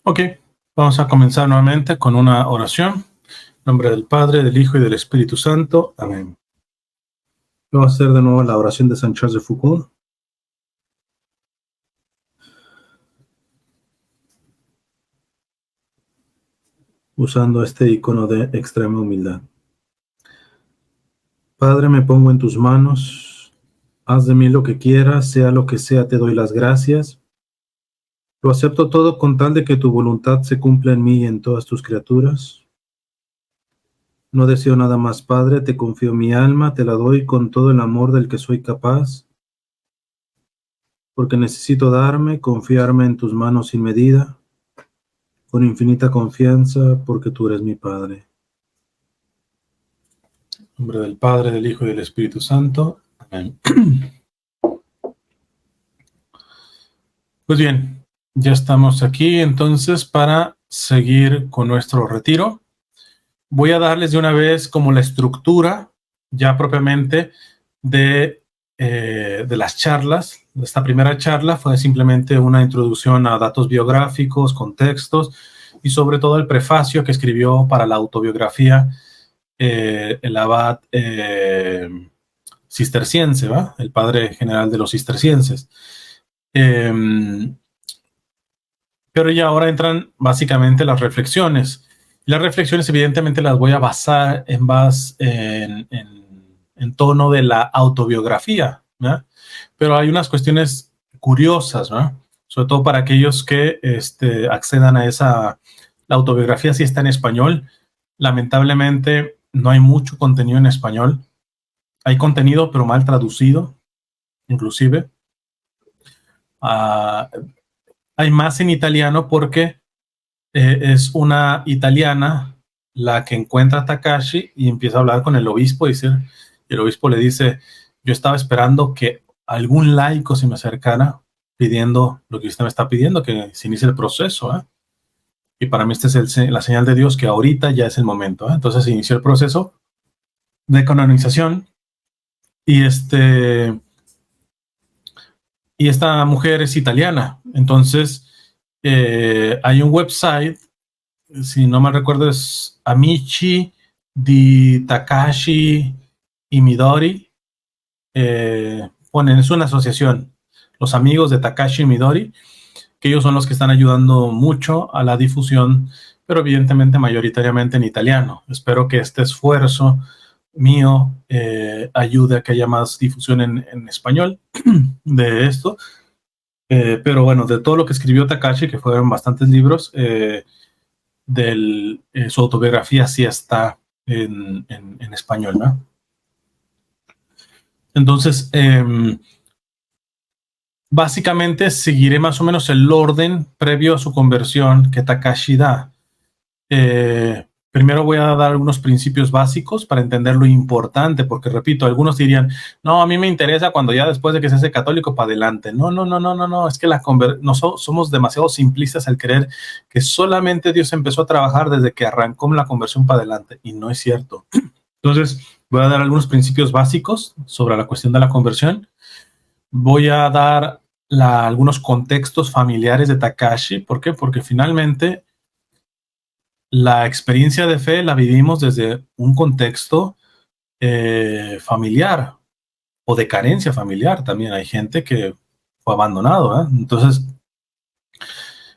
Ok, vamos a comenzar nuevamente con una oración. En nombre del Padre, del Hijo y del Espíritu Santo. Amén. Vamos a hacer de nuevo la oración de Saint Charles de Foucault. Usando este icono de extrema humildad. Padre, me pongo en tus manos. Haz de mí lo que quieras, sea lo que sea, te doy las gracias. Lo acepto todo con tal de que tu voluntad se cumpla en mí y en todas tus criaturas. No deseo nada más, Padre, te confío mi alma, te la doy con todo el amor del que soy capaz, porque necesito confiarme en tus manos sin medida, con infinita confianza, porque tú eres mi Padre. En nombre del Padre, del Hijo y del Espíritu Santo. Amén. Pues bien, ya estamos aquí entonces para seguir con nuestro retiro. Voy a darles de una vez como la estructura ya propiamente de las charlas. Esta primera charla fue simplemente una introducción a datos biográficos, contextos y sobre todo el prefacio que escribió para la autobiografía el abad cisterciense, ¿va? El padre general de los cistercienses. Pero ya ahora entran básicamente las reflexiones. Las reflexiones evidentemente las voy a basar en tono de la autobiografía, ¿no? Pero hay unas cuestiones curiosas, ¿no? Sobre todo para aquellos que accedan a esa. La autobiografía sí está en español. Lamentablemente no hay mucho contenido en español. Hay contenido, pero mal traducido, inclusive. Hay más en italiano porque es una italiana la que encuentra a Takashi y empieza a hablar con el obispo y el obispo le dice, yo estaba esperando que algún laico se me acercara pidiendo lo que usted me está pidiendo, que se inicie el proceso, ¿eh? Y para mí esta es la señal de Dios que ahorita ya es el momento, ¿eh? Entonces se inició el proceso de canonización y y esta mujer es italiana. Entonces hay un website, si no me recuerdo, es Amici di Takashi y Midori. Es una asociación, los amigos de Takashi y Midori, que ellos son los que están ayudando mucho a la difusión, pero evidentemente mayoritariamente en italiano. Espero que este esfuerzo mío ayude a que haya más difusión en español de esto. Pero bueno, de todo lo que escribió Takashi, que fueron bastantes libros, su autobiografía sí está en español, ¿no? Entonces, básicamente seguiré más o menos el orden previo a su conversión que Takashi da. Primero voy a dar algunos principios básicos para entender lo importante, porque repito, algunos dirían, no, a mí me interesa cuando ya después de que se hace católico para adelante. No, es que somos demasiado simplistas al creer que solamente Dios empezó a trabajar desde que arrancó la conversión para adelante, y no es cierto. Entonces, voy a dar algunos principios básicos sobre la cuestión de la conversión. Voy a dar algunos contextos familiares de Takashi. ¿Por qué? Porque finalmente la experiencia de fe la vivimos desde un contexto familiar o de carencia familiar. También hay gente que fue abandonado, ¿eh? Entonces,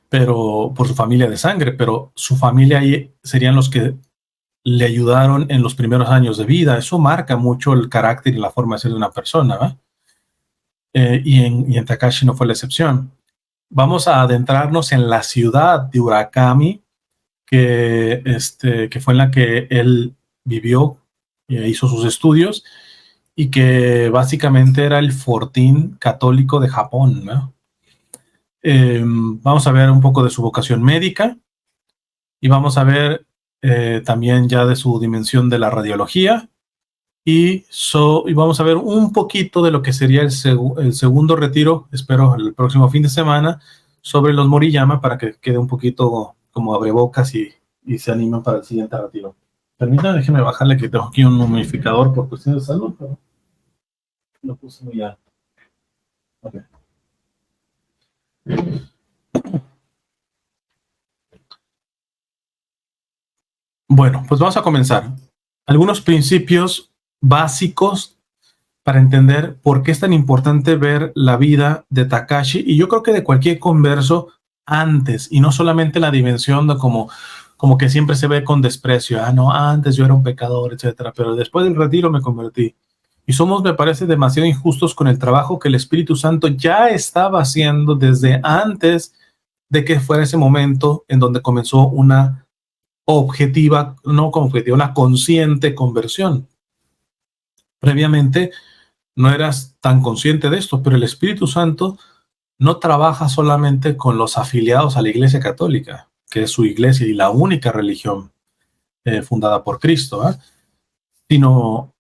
pero por su familia de sangre, pero su familia ahí serían los que le ayudaron en los primeros años de vida. Eso marca mucho el carácter y la forma de ser de una persona, ¿eh? Y en Takashi no fue la excepción. Vamos a adentrarnos en la ciudad de Urakami, que fue en la que él vivió, hizo sus estudios, y que básicamente era el fortín católico de Japón, ¿no? Vamos a ver un poco de su vocación médica y vamos a ver también ya de su dimensión de la radiología y vamos a ver un poquito de lo que sería el segundo retiro, espero el próximo fin de semana, sobre los Moriyama, para que quede un poquito como abrebocas y se animen para el siguiente retiro. Permítanme, déjenme bajarle que tengo aquí un humidificador por cuestión de salud, pero lo puse muy alto. Okay. Bueno, pues vamos a comenzar. Algunos principios básicos para entender por qué es tan importante ver la vida de Takashi, y yo creo que de cualquier converso antes, y no solamente la dimensión de como que siempre se ve con desprecio. Ah, no, antes yo era un pecador, etcétera, pero después del retiro me convertí. Y somos, me parece, demasiado injustos con el trabajo que el Espíritu Santo ya estaba haciendo desde antes de que fuera ese momento en donde comenzó una objetiva, no como objetiva, una consciente conversión. Previamente no eras tan consciente de esto, pero el Espíritu Santo no trabaja solamente con los afiliados a la Iglesia Católica, que es su iglesia y la única religión fundada por Cristo, ¿eh? Sino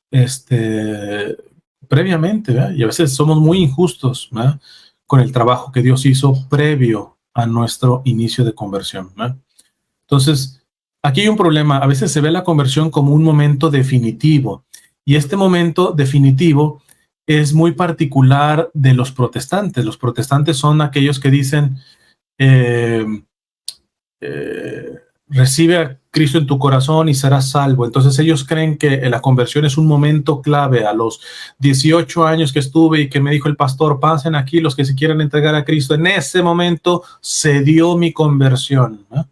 previamente, ¿verdad? Y a veces somos muy injustos, ¿verdad?, con el trabajo que Dios hizo previo a nuestro inicio de conversión, ¿verdad? Entonces, aquí hay un problema. A veces se ve la conversión como un momento definitivo, y este momento definitivo es muy particular de los protestantes. Los protestantes son aquellos que dicen, eh, eh, recibe a Cristo en tu corazón y serás salvo. Entonces ellos creen que la conversión es un momento clave. A los 18 años que estuve y que me dijo el pastor, pasen aquí los que se quieran entregar a Cristo, en ese momento se dio mi conversión, ¿no?,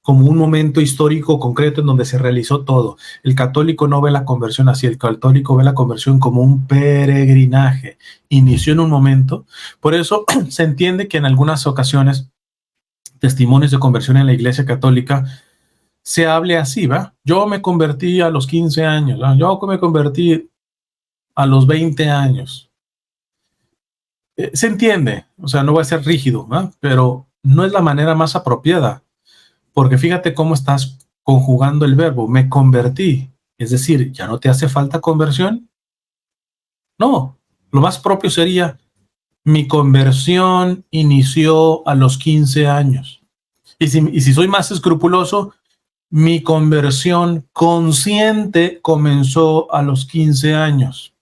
como un momento histórico concreto en donde se realizó todo. El católico no ve la conversión así. El católico ve la conversión como un peregrinaje. Inició en un momento. Por eso se entiende que en algunas ocasiones testimonios de conversión en la Iglesia Católica se hable así, ¿va? Yo me convertí a los 15 años, ¿va? Yo me convertí a los 20 años. Se entiende, o sea, no voy a ser rígido, ¿va?, pero no es la manera más apropiada, porque fíjate cómo estás conjugando el verbo, me convertí. Es decir, ¿ya no te hace falta conversión? No, lo más propio sería, mi conversión inició a los 15 años. Y si soy más escrupuloso, mi conversión consciente comenzó a los 15 años,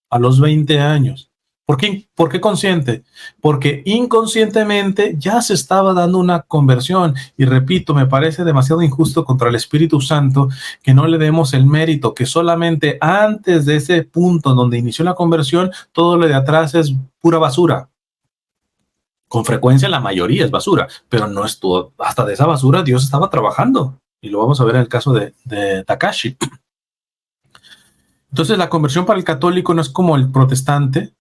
a los 20 años. ¿Por qué consciente? Porque inconscientemente ya se estaba dando una conversión. Y repito, me parece demasiado injusto contra el Espíritu Santo que no le demos el mérito, que solamente antes de ese punto donde inició la conversión, todo lo de atrás es pura basura. Con frecuencia la mayoría es basura, pero no es todo. Hasta de esa basura Dios estaba trabajando. Y lo vamos a ver en el caso de Takashi. Entonces la conversión para el católico no es como el protestante,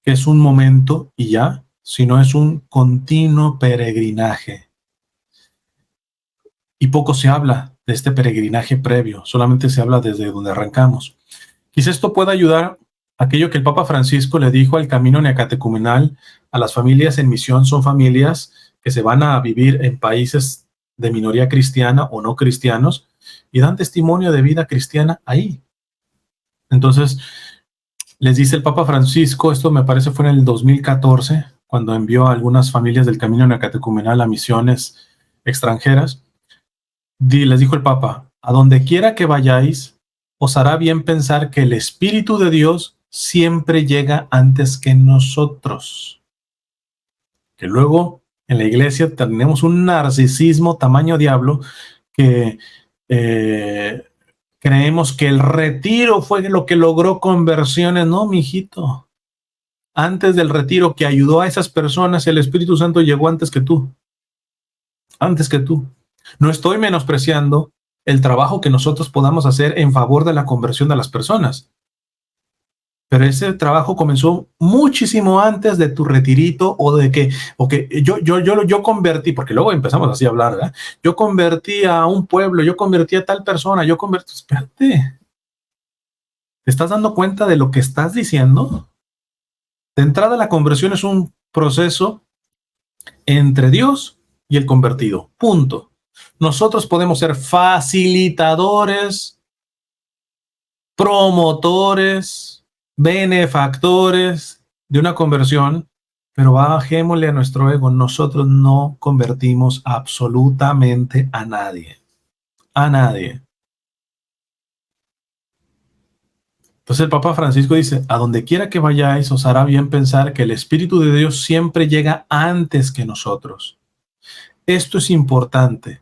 que es un momento y ya, sino es un continuo peregrinaje. Y poco se habla de este peregrinaje previo, solamente se habla desde donde arrancamos. Quizá esto pueda ayudar a aquello que el Papa Francisco le dijo al camino neocatecumenal: a las familias en misión son familias que se van a vivir en países de minoría cristiana o no cristianos y dan testimonio de vida cristiana ahí. Entonces, les dice el Papa Francisco, esto me parece fue en el 2014, cuando envió a algunas familias del camino neocatecumenal a misiones extranjeras, les dijo el Papa: a donde quiera que vayáis, os hará bien pensar que el Espíritu de Dios siempre llega antes que nosotros. Que luego en la iglesia tenemos un narcisismo tamaño diablo que creemos que el retiro fue lo que logró conversiones. No, mijito. Antes del retiro que ayudó a esas personas, el Espíritu Santo llegó antes que tú. Antes que tú. No estoy menospreciando el trabajo que nosotros podamos hacer en favor de la conversión de las personas. Pero ese trabajo comenzó muchísimo antes de tu retirito o de que yo convertí, porque luego empezamos así a hablar, ¿verdad? Yo convertí a un pueblo, yo convertí a tal persona, yo convertí. Espérate. ¿Te estás dando cuenta de lo que estás diciendo? De entrada, la conversión es un proceso entre Dios y el convertido. Punto. Nosotros podemos ser facilitadores, promotores, benefactores de una conversión, pero bajémosle a nuestro ego. Nosotros no convertimos absolutamente a nadie. A nadie. Entonces el Papa Francisco dice: a donde quiera que vayáis, os hará bien pensar que el Espíritu de Dios siempre llega antes que nosotros. Esto es importante.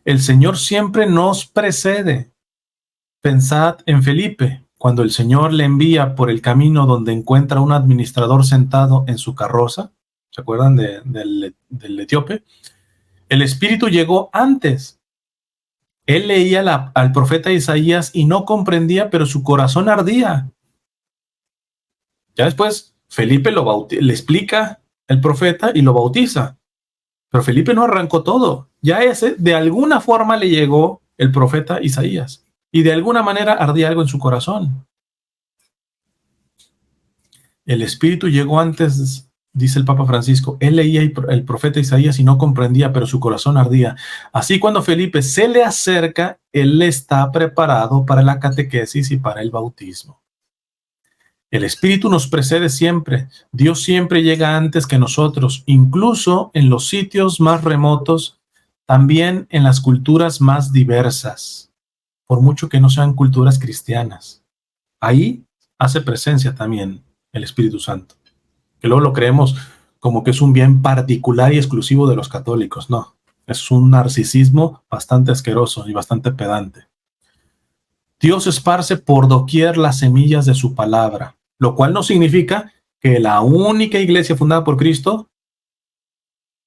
El Señor siempre nos precede. Pensad en Felipe, cuando el Señor le envía por el camino donde encuentra un administrador sentado en su carroza. ¿Se acuerdan del etíope? El Espíritu llegó antes. Él leía al profeta Isaías y no comprendía, pero su corazón ardía. Ya después Felipe le explica el profeta y lo bautiza. Pero Felipe no arrancó todo. Ya de alguna forma le llegó el profeta Isaías. Y de alguna manera ardía algo en su corazón. El Espíritu llegó antes, dice el Papa Francisco. Él leía el profeta Isaías y no comprendía, pero su corazón ardía. Así cuando Felipe se le acerca, él está preparado para la catequesis y para el bautismo. El Espíritu nos precede siempre. Dios siempre llega antes que nosotros, incluso en los sitios más remotos, también en las culturas más diversas, por mucho que no sean culturas cristianas. Ahí hace presencia también el Espíritu Santo, que luego lo creemos como que es un bien particular y exclusivo de los católicos. No, es un narcisismo bastante asqueroso y bastante pedante. Dios esparce por doquier las semillas de su palabra, lo cual no significa que la única iglesia fundada por Cristo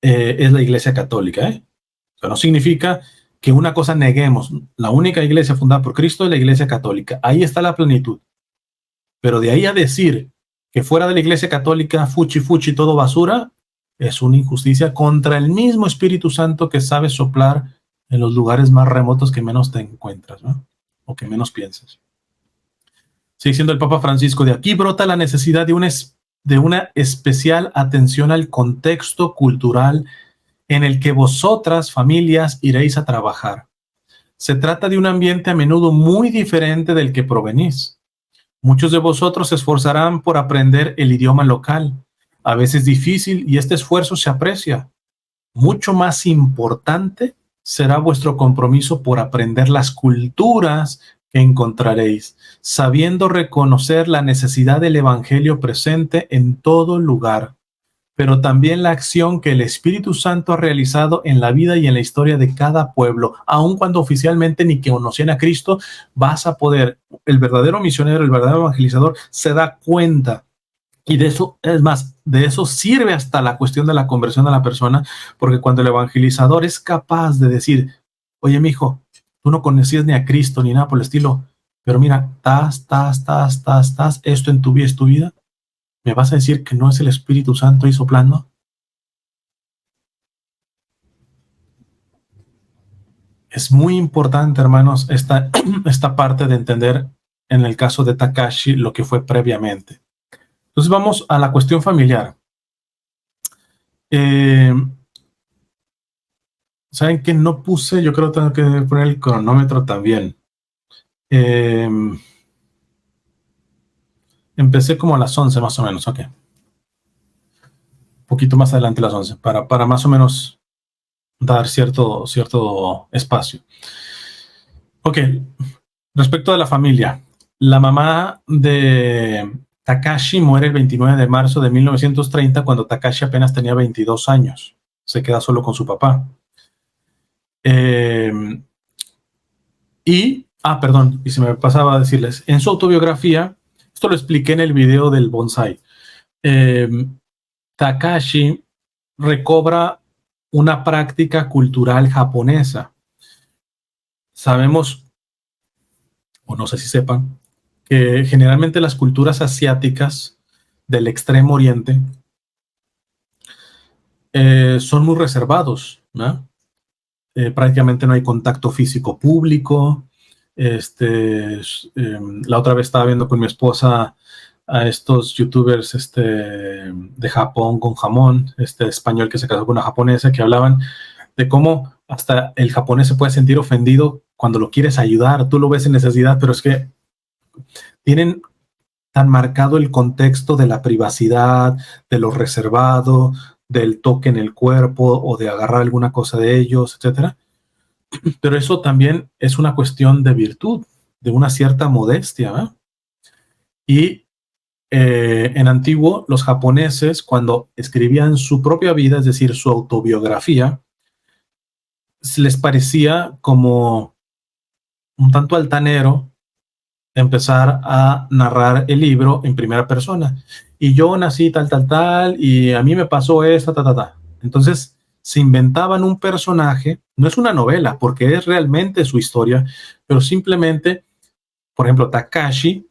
es la iglesia católica. O sea, no significa que una cosa neguemos. La única iglesia fundada por Cristo es la iglesia católica. Ahí está la plenitud. Pero de ahí a decir que fuera de la iglesia católica, fuchi fuchi, todo basura, es una injusticia contra el mismo Espíritu Santo que sabe soplar en los lugares más remotos que menos te encuentras, ¿no? O que menos piensas. Sigue siendo el Papa Francisco: de aquí brota la necesidad de una especial atención al contexto cultural en el que vosotras, familias, iréis a trabajar. Se trata de un ambiente a menudo muy diferente del que provenís. Muchos de vosotros se esforzarán por aprender el idioma local, a veces difícil, y este esfuerzo se aprecia. Mucho más importante será vuestro compromiso por aprender las culturas que encontraréis, sabiendo reconocer la necesidad del Evangelio presente en todo lugar, pero también la acción que el Espíritu Santo ha realizado en la vida y en la historia de cada pueblo. Aun cuando oficialmente ni que conocían a Cristo, vas a poder, el verdadero misionero, el verdadero evangelizador, se da cuenta. Y de eso, es más, de eso sirve hasta la cuestión de la conversión de la persona, porque cuando el evangelizador es capaz de decir: oye, mijo, tú no conocías ni a Cristo ni nada por el estilo, pero mira, esto en tu vida es tu vida, ¿me vas a decir que no es el Espíritu Santo ahí soplando? Es muy importante, hermanos, esta parte de entender en el caso de Takashi lo que fue previamente. Entonces vamos a la cuestión familiar. ¿Saben qué? No puse, yo creo que tengo que poner el cronómetro también. Empecé como a las 11 más o menos, ok. Un poquito más adelante a las 11, para más o menos dar cierto espacio. Ok, respecto a la familia. La mamá de Takashi muere el 29 de marzo de 1930, cuando Takashi apenas tenía 22 años. Se queda solo con su papá. Y se me pasaba a decirles, en su autobiografía, esto lo expliqué en el video del bonsai, Takashi recobra una práctica cultural japonesa. Sabemos, o no sé si sepan, que generalmente las culturas asiáticas del Extremo Oriente son muy reservados, ¿no? Prácticamente no hay contacto físico público. La otra vez estaba viendo con mi esposa a estos youtubers de Japón con jamón, español que se casó con una japonesa, que hablaban de cómo hasta el japonés se puede sentir ofendido cuando lo quieres ayudar, tú lo ves en necesidad, pero es que tienen tan marcado el contexto de la privacidad, de lo reservado, del toque en el cuerpo o de agarrar alguna cosa de ellos, etcétera. Pero eso también es una cuestión de virtud, de una cierta modestia, ¿eh? Y en antiguo, los japoneses, cuando escribían su propia vida, es decir, su autobiografía, les parecía como un tanto altanero empezar a narrar el libro en primera persona. Y yo nací tal, tal, tal, y a mí me pasó esto, ta, ta, ta. Entonces se inventaban un personaje, no es una novela, porque es realmente su historia, pero simplemente, por ejemplo, Takashi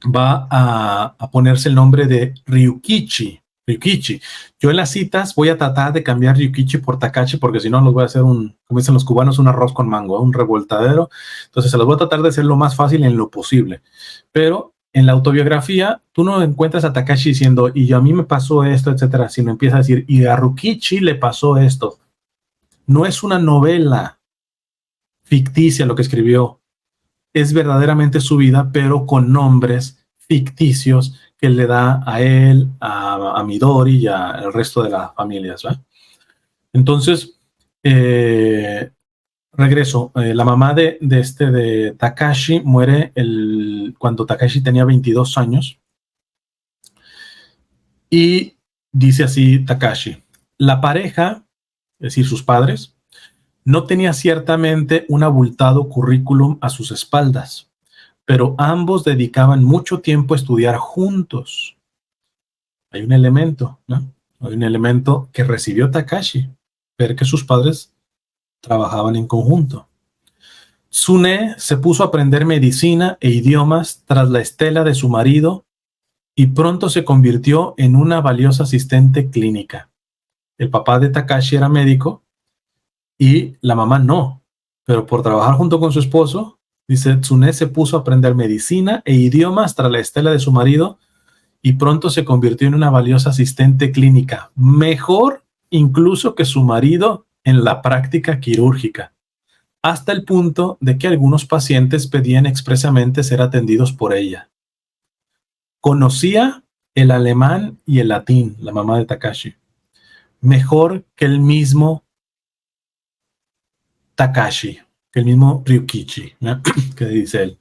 va a ponerse el nombre de Ryukichi. Ryukichi. Yo en las citas voy a tratar de cambiar Ryukichi por Takashi, porque si no los voy a hacer como dicen los cubanos, un arroz con mango, un revoltadero. Entonces se los voy a tratar de hacer lo más fácil en lo posible. Pero en la autobiografía, tú no encuentras a Takashi diciendo, y a mí me pasó esto, etcétera, sino empieza a decir, y a Ryukichi le pasó esto. No es una novela ficticia lo que escribió, es verdaderamente su vida, pero con nombres ficticios que le da a él, a Midori y al resto de las familias, ¿va? Entonces, regreso. La mamá de Takashi muere cuando Takashi tenía 22 años. Y dice así Takashi: la pareja, es decir, sus padres, no tenía ciertamente un abultado currículum a sus espaldas, pero ambos dedicaban mucho tiempo a estudiar juntos. Hay un elemento, ¿no? Hay un elemento que recibió Takashi, ver que sus padres trabajaban en conjunto. Tsune se puso a aprender medicina e idiomas tras la estela de su marido y pronto se convirtió en una valiosa asistente clínica. El papá de Takashi era médico y la mamá no, pero por trabajar junto con su esposo, dice, Tsune se puso a aprender medicina e idiomas tras la estela de su marido y pronto se convirtió en una valiosa asistente clínica, mejor incluso que su marido en la práctica quirúrgica, hasta el punto de que algunos pacientes pedían expresamente ser atendidos por ella. Conocía el alemán y el latín, la mamá de Takashi, mejor que el mismo Takashi, que el mismo Ryukichi, ¿no? Que dice él.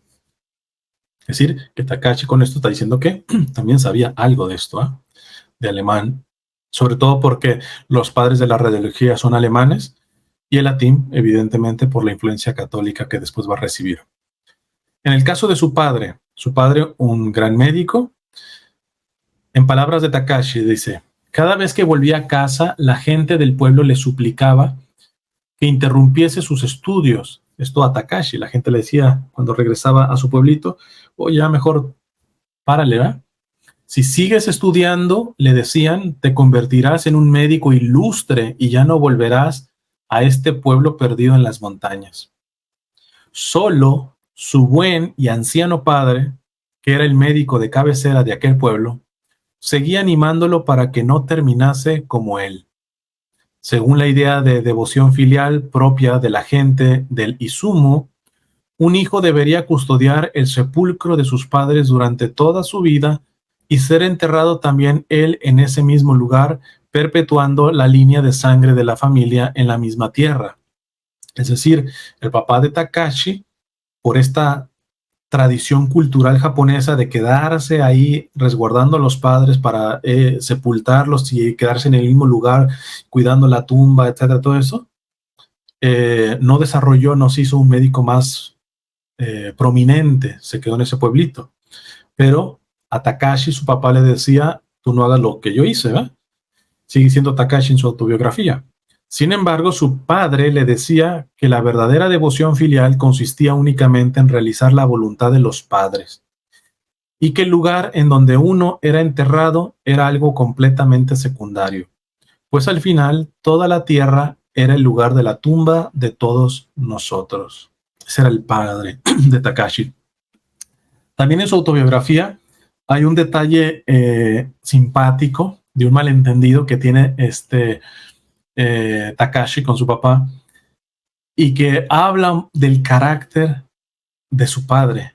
Es decir, que Takashi con esto está diciendo que también sabía algo de esto, ¿eh? De alemán, sobre todo porque los padres de la radiología son alemanes y el latín, evidentemente, por la influencia católica que después va a recibir. En el caso de su padre, un gran médico, en palabras de Takashi, dice, cada vez que volvía a casa, la gente del pueblo le suplicaba que interrumpiese sus estudios. Esto a Takashi, la gente le decía cuando regresaba a su pueblito, oye, ya mejor párale, ¿verdad? Si sigues estudiando, le decían, te convertirás en un médico ilustre y ya no volverás a este pueblo perdido en las montañas. Solo su buen y anciano padre, que era el médico de cabecera de aquel pueblo, seguía animándolo para que no terminase como él. Según la idea de devoción filial propia de la gente del Izumo, un hijo debería custodiar el sepulcro de sus padres durante toda su vida y ser enterrado también él en ese mismo lugar, perpetuando la línea de sangre de la familia en la misma tierra. Es decir, el papá de Takashi, por esta tradición cultural japonesa de quedarse ahí resguardando a los padres para sepultarlos y quedarse en el mismo lugar cuidando la tumba, etcétera, todo eso, no se hizo un médico más prominente, se quedó en ese pueblito. Pero a Takashi su papá le decía, tú no hagas lo que yo hice, ¿verdad? Sigue siendo Takashi en su autobiografía. Sin embargo, su padre le decía que la verdadera devoción filial consistía únicamente en realizar la voluntad de los padres y que el lugar en donde uno era enterrado era algo completamente secundario, pues al final toda la tierra era el lugar de la tumba de todos nosotros. Ese era el padre de Takashi. También en su autobiografía hay un detalle simpático de un malentendido que tiene Takashi con su papá y que habla del carácter de su padre,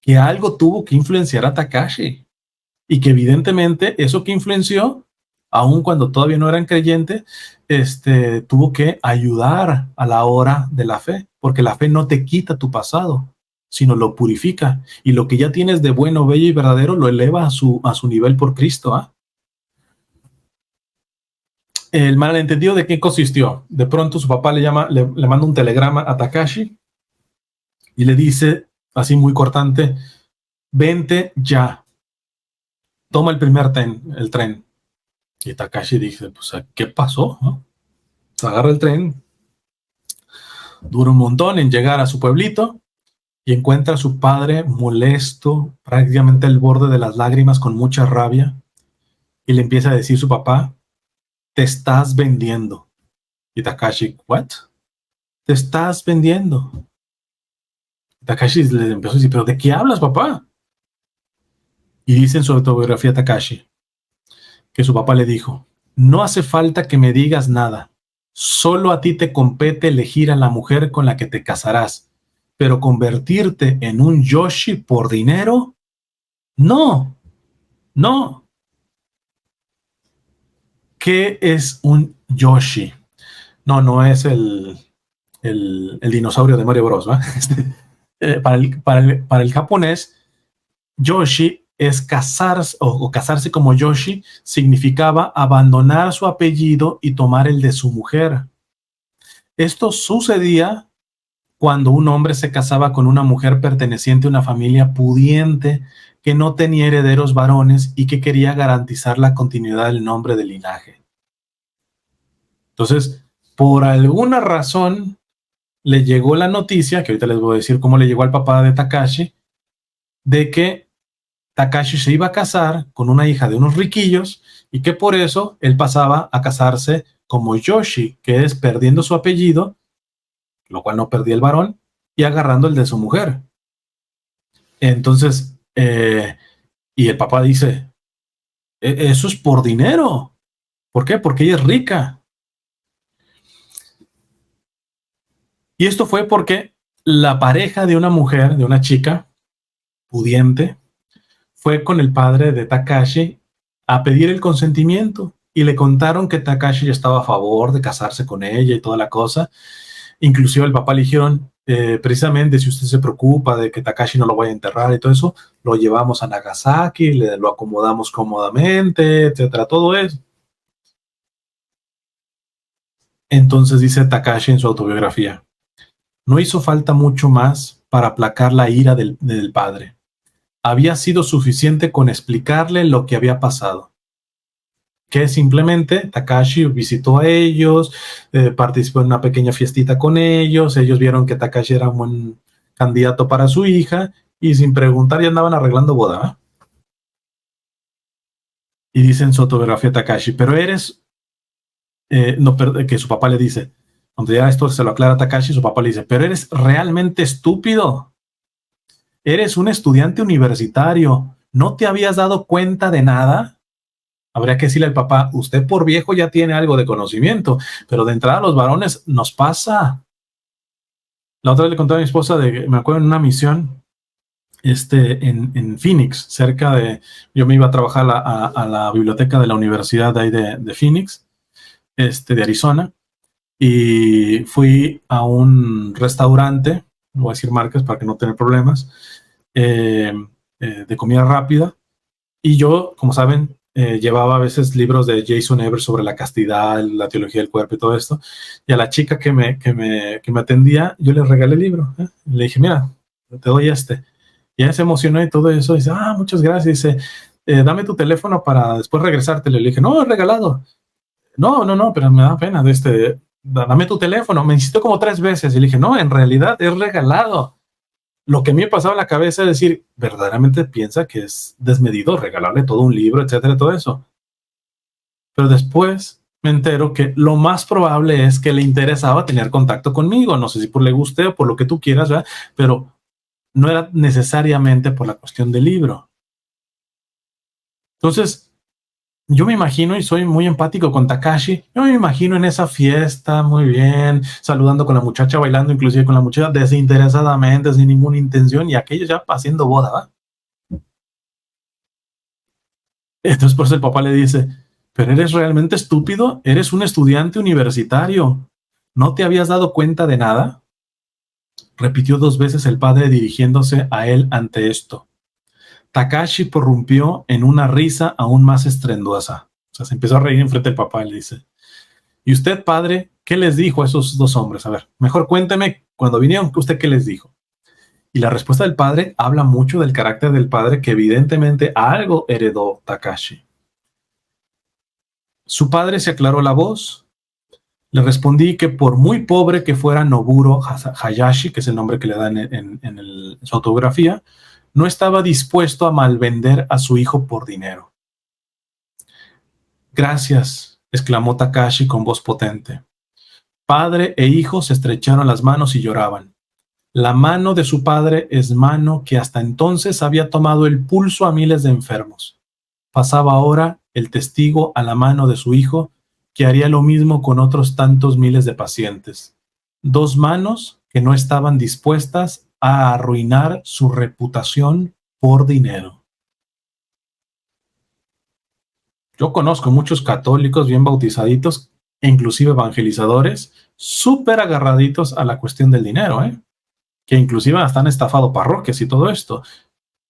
que algo tuvo que influenciar a Takashi y que evidentemente eso que influenció, aun cuando todavía no eran creyentes, tuvo que ayudar a la hora de la fe, porque la fe no te quita tu pasado, sino lo purifica, y lo que ya tienes de bueno, bello y verdadero lo eleva a su nivel por Cristo, ¿eh? El malentendido de qué consistió. De pronto su papá le manda un telegrama a Takashi y le dice, así muy cortante, vente ya, toma el primer tren. Y Takashi dice, pues, ¿qué pasó? ¿No? Se agarra el tren, dura un montón en llegar a su pueblito y encuentra a su padre molesto, prácticamente al borde de las lágrimas, con mucha rabia, y le empieza a decir su papá, te estás vendiendo. Y Takashi, ¿what? Te estás vendiendo. Takashi le empezó a decir, ¿pero de qué hablas, papá? Y dice en su autobiografía Takashi que su papá le dijo, no hace falta que me digas nada, solo a ti te compete elegir a la mujer con la que te casarás, pero convertirte en un Yoshi por dinero, no, no. ¿Qué es un Yoshi? No, no es el dinosaurio de Mario Bros. ¿Va? Para el japonés, Yoshi es casarse o casarse como Yoshi significaba abandonar su apellido y tomar el de su mujer. Esto sucedía cuando un hombre se casaba con una mujer perteneciente a una familia pudiente que no tenía herederos varones y que quería garantizar la continuidad del nombre del linaje. Entonces, por alguna razón, le llegó la noticia, que ahorita les voy a decir cómo le llegó al papá de Takashi, de que Takashi se iba a casar con una hija de unos riquillos y que por eso él pasaba a casarse como Yoshi, que es perdiendo su apellido, lo cual no perdía el varón, y agarrando el de su mujer. Entonces, y el papá dice, eso es por dinero. ¿Por qué? Porque ella es rica. Y esto fue porque la pareja de una mujer, de una chica pudiente, fue con el padre de Takashi a pedir el consentimiento y le contaron que Takashi ya estaba a favor de casarse con ella y toda la cosa. Inclusive el papá le dijeron, precisamente si usted se preocupa de que Takashi no lo vaya a enterrar y todo eso, lo llevamos a Nagasaki, lo acomodamos cómodamente, etcétera, todo eso. Entonces dice Takashi en su autobiografía, no hizo falta mucho más para aplacar la ira del padre. Había sido suficiente con explicarle lo que había pasado. Que simplemente Takashi visitó a ellos, participó en una pequeña fiestita con ellos vieron que Takashi era un buen candidato para su hija y sin preguntar ya andaban arreglando boda. Y dice en su autobiografía Takashi, pero eres, que su papá le dice, cuando ya esto se lo aclara a Takashi, su papá le dice, pero eres realmente estúpido. Eres un estudiante universitario. ¿No te habías dado cuenta de nada? Habría que decirle al papá, usted por viejo ya tiene algo de conocimiento, pero de entrada a los varones nos pasa. La otra vez le conté a mi esposa me acuerdo en una misión en Phoenix, cerca de, yo me iba a trabajar a la biblioteca de la universidad de ahí de Phoenix, de Arizona, y fui a un restaurante, no voy a decir marcas para que no tener problemas, de comida rápida, y yo, como saben, llevaba a veces libros de Jason Evers sobre la castidad, la teología del cuerpo y todo esto, y a la chica que me atendía, yo le regalé el libro, le dije, mira, te doy y ella se emocionó y todo eso, dice, muchas gracias, dice, dame tu teléfono para después regresártelo, le dije, no, es regalado, no, pero me da pena, dame tu teléfono, me insistió como 3 veces, y le dije, no, en realidad es regalado. Lo que a mí me pasaba en la cabeza es decir, verdaderamente piensa que es desmedido regalarle todo un libro, etcétera, todo eso. Pero después me entero que lo más probable es que le interesaba tener contacto conmigo. No sé si por le guste o por lo que tú quieras, ¿verdad? Pero no era necesariamente por la cuestión del libro. Entonces, yo me imagino, y soy muy empático con Takashi, yo me imagino en esa fiesta, muy bien, saludando con la muchacha, bailando inclusive con la muchacha desinteresadamente, sin ninguna intención, y aquello ya haciendo boda, ¿va? Entonces por eso el papá le dice, pero eres realmente estúpido, eres un estudiante universitario, ¿no te habías dado cuenta de nada? Repitió 2 veces el padre dirigiéndose a él ante esto. Takashi prorrumpió en una risa aún más estruendosa. O sea, se empezó a reír enfrente del papá y le dice, Y usted, padre, ¿qué les dijo a esos dos hombres? A ver, mejor cuénteme, cuando vinieron, ¿usted qué les dijo? Y la respuesta del padre habla mucho del carácter del padre, que evidentemente algo heredó Takashi. Su padre se aclaró la voz. Le respondí que por muy pobre que fuera Noburo Hayashi, que es el nombre que le dan en su autobiografía, no estaba dispuesto a malvender a su hijo por dinero. Gracias, exclamó Takashi con voz potente. Padre e hijo se estrecharon las manos y lloraban. La mano de su padre es mano que hasta entonces había tomado el pulso a miles de enfermos. Pasaba ahora el testigo a la mano de su hijo, que haría lo mismo con otros tantos miles de pacientes. Dos manos que no estaban dispuestas a arruinar su reputación por dinero. Yo conozco muchos católicos bien bautizaditos, e inclusive evangelizadores, súper agarraditos a la cuestión del dinero, que inclusive hasta han estafado parroquias y todo esto.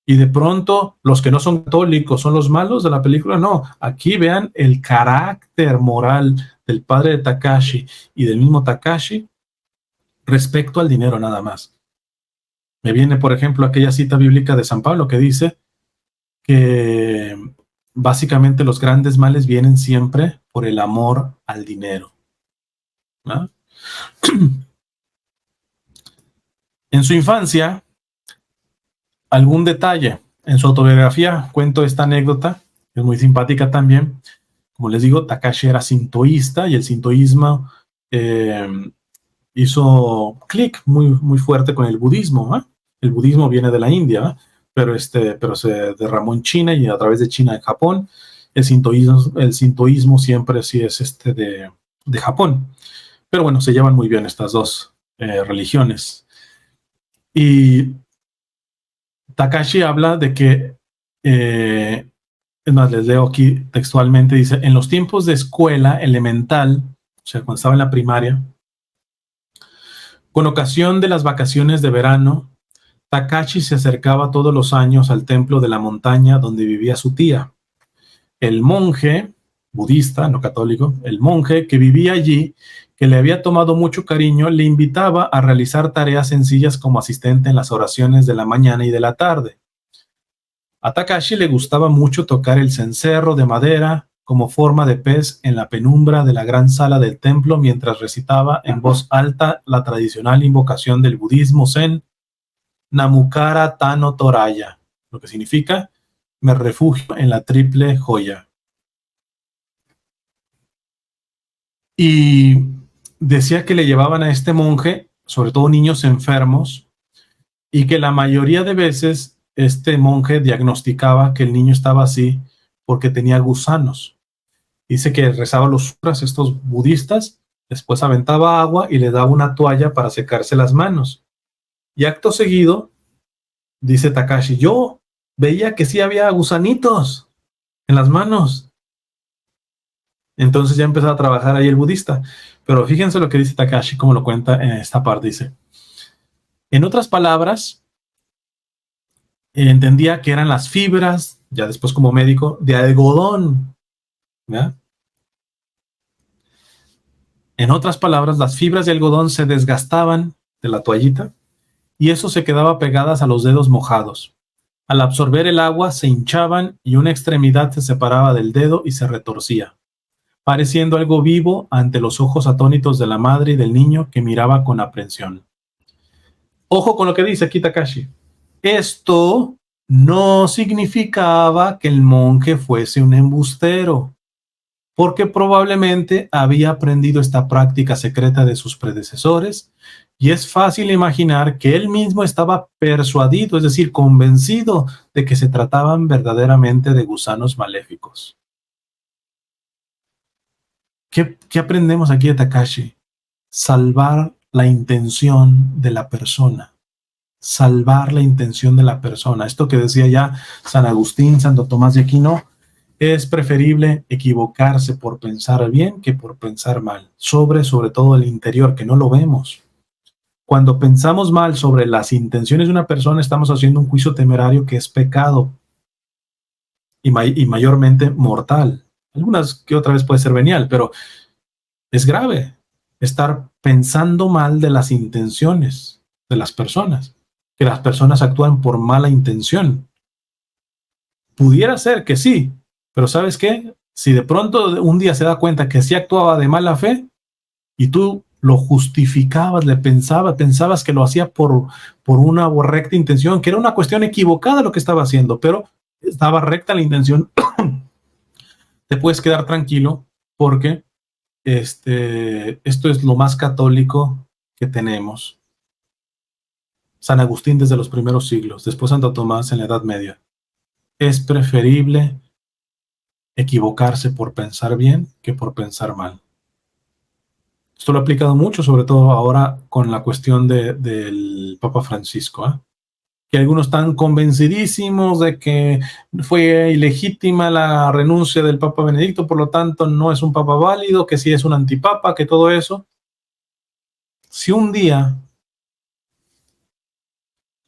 Y de pronto los que no son católicos son los malos de la película. No, aquí vean el carácter moral del padre de Takashi y del mismo Takashi respecto al dinero nada más. Me viene, por ejemplo, aquella cita bíblica de San Pablo que dice que básicamente los grandes males vienen siempre por el amor al dinero, ¿no? En su infancia, algún detalle. En su autobiografía cuento esta anécdota, es muy simpática también. Como les digo, Takashi era sintoísta y el sintoísmo hizo clic muy, muy fuerte con el budismo. El budismo viene de la India, pero se derramó en China y a través de China en Japón. El sintoísmo siempre sí es de Japón. Pero bueno, se llevan muy bien estas dos religiones. Y Takashi habla de que, es más, les leo aquí textualmente, dice, en los tiempos de escuela elemental, o sea, cuando estaba en la primaria, con ocasión de las vacaciones de verano, Takashi se acercaba todos los años al templo de la montaña donde vivía su tía. El monje budista, no católico, el monje que vivía allí, que le había tomado mucho cariño, le invitaba a realizar tareas sencillas como asistente en las oraciones de la mañana y de la tarde. A Takashi le gustaba mucho tocar el cencerro de madera como forma de pez en la penumbra de la gran sala del templo mientras recitaba en voz alta la tradicional invocación del budismo zen, Namukara Tano Toraya, lo que significa, me refugio en la triple joya. Y decía que le llevaban a este monje, sobre todo niños enfermos, y que la mayoría de veces este monje diagnosticaba que el niño estaba así porque tenía gusanos. Dice que rezaba los sutras, estos budistas, después aventaba agua y le daba una toalla para secarse las manos. Y acto seguido, dice Takashi, yo veía que sí había gusanitos en las manos. Entonces ya empezó a trabajar ahí el budista. Pero fíjense lo que dice Takashi, como lo cuenta en esta parte. Dice, en otras palabras, entendía que eran las fibras, ya después como médico, de algodón. ¿Ya? En otras palabras, las fibras de algodón se desgastaban de la toallita y eso se quedaba pegadas a los dedos mojados. Al absorber el agua se hinchaban y una extremidad se separaba del dedo y se retorcía, pareciendo algo vivo ante los ojos atónitos de la madre y del niño que miraba con aprensión. Ojo con lo que dice aquí Takashi. Esto no significaba que el monje fuese un embustero, porque probablemente había aprendido esta práctica secreta de sus predecesores, y es fácil imaginar que él mismo estaba persuadido, es decir, convencido de que se trataban verdaderamente de gusanos maléficos. ¿Qué aprendemos aquí de Takashi? Salvar la intención de la persona. Salvar la intención de la persona. Esto que decía ya San Agustín, Santo Tomás de Aquino, es preferible equivocarse por pensar bien que por pensar mal. Sobre todo el interior, que no lo vemos. Cuando pensamos mal sobre las intenciones de una persona, estamos haciendo un juicio temerario que es pecado y mayormente mortal. Algunas que otra vez puede ser venial, pero Es grave estar pensando mal de las intenciones de las personas, que las personas actúan por mala intención. Pudiera ser que sí, pero ¿sabes qué? Si de pronto un día se da cuenta que sí actuaba de mala fe y tú lo justificabas, pensabas que lo hacía por una recta intención, que era una cuestión equivocada lo que estaba haciendo, pero estaba recta la intención, te puedes quedar tranquilo porque esto es lo más católico que tenemos. San Agustín desde los primeros siglos, después Santo Tomás en la Edad Media. Es preferible equivocarse por pensar bien que por pensar mal. Esto lo he aplicado mucho, sobre todo ahora con la cuestión del Papa Francisco, ¿eh? Que algunos están convencidísimos de que fue ilegítima la renuncia del Papa Benedicto, por lo tanto no es un Papa válido, que sí es un antipapa, que todo eso. Si un día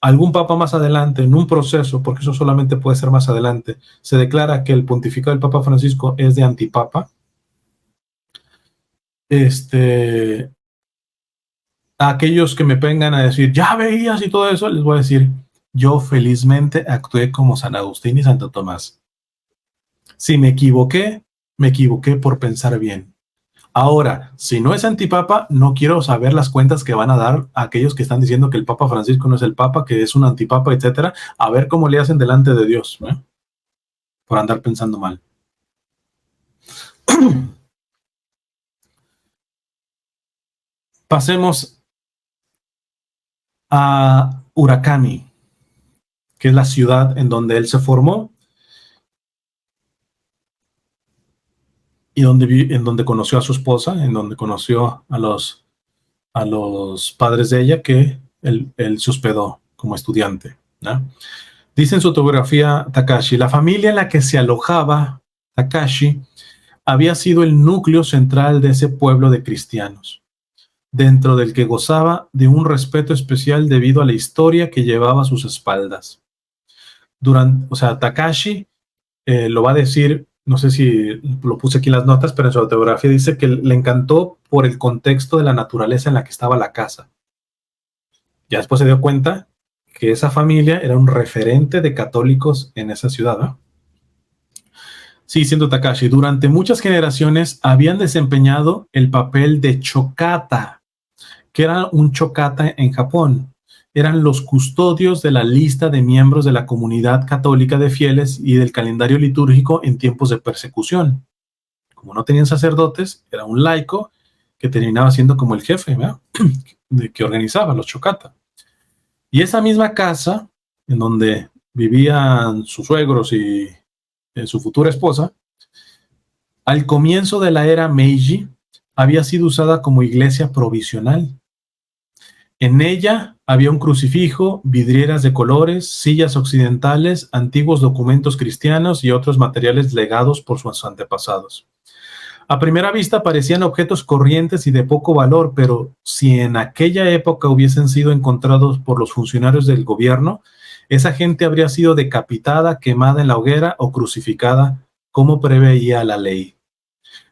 algún papa más adelante, en un proceso, porque eso solamente puede ser más adelante, se declara que el pontificado del Papa Francisco es de antipapa, a aquellos que me vengan a decir, ya veías y todo eso, les voy a decir, yo felizmente actué como San Agustín y Santo Tomás. Si me equivoqué por pensar bien. Ahora, si no es antipapa, no quiero saber las cuentas que van a dar a aquellos que están diciendo que el Papa Francisco no es el Papa, que es un antipapa, etcétera, a ver cómo le hacen delante de Dios, ¿eh? Por andar pensando mal. Pasemos a Urakami, que es la ciudad en donde él se formó y en donde conoció a su esposa, en donde conoció a los padres de ella que él se hospedó como estudiante, ¿no? Dice en su autobiografía Takashi, la familia en la que se alojaba Takashi había sido el núcleo central de ese pueblo de cristianos, dentro del que gozaba de un respeto especial debido a la historia que llevaba a sus espaldas. Takashi lo va a decir, no sé si lo puse aquí en las notas, pero en su autobiografía dice que le encantó por el contexto de la naturaleza en la que estaba la casa. Ya después se dio cuenta que esa familia era un referente de católicos en esa ciudad, ¿no? Sí, siendo Takashi, durante muchas generaciones habían desempeñado el papel de chokata, que era un chokata en Japón. Eran los custodios de la lista de miembros de la comunidad católica de fieles y del calendario litúrgico en tiempos de persecución. Como no tenían sacerdotes, era un laico que terminaba siendo como el jefe, ¿verdad? Que organizaba los chokata. Y esa misma casa, en donde vivían sus suegros y su futura esposa, al comienzo de la era Meiji, había sido usada como iglesia provisional. En ella había un crucifijo, vidrieras de colores, sillas occidentales, antiguos documentos cristianos y otros materiales legados por sus antepasados. A primera vista parecían objetos corrientes y de poco valor, pero si en aquella época hubiesen sido encontrados por los funcionarios del gobierno, esa gente habría sido decapitada, quemada en la hoguera o crucificada, como preveía la ley.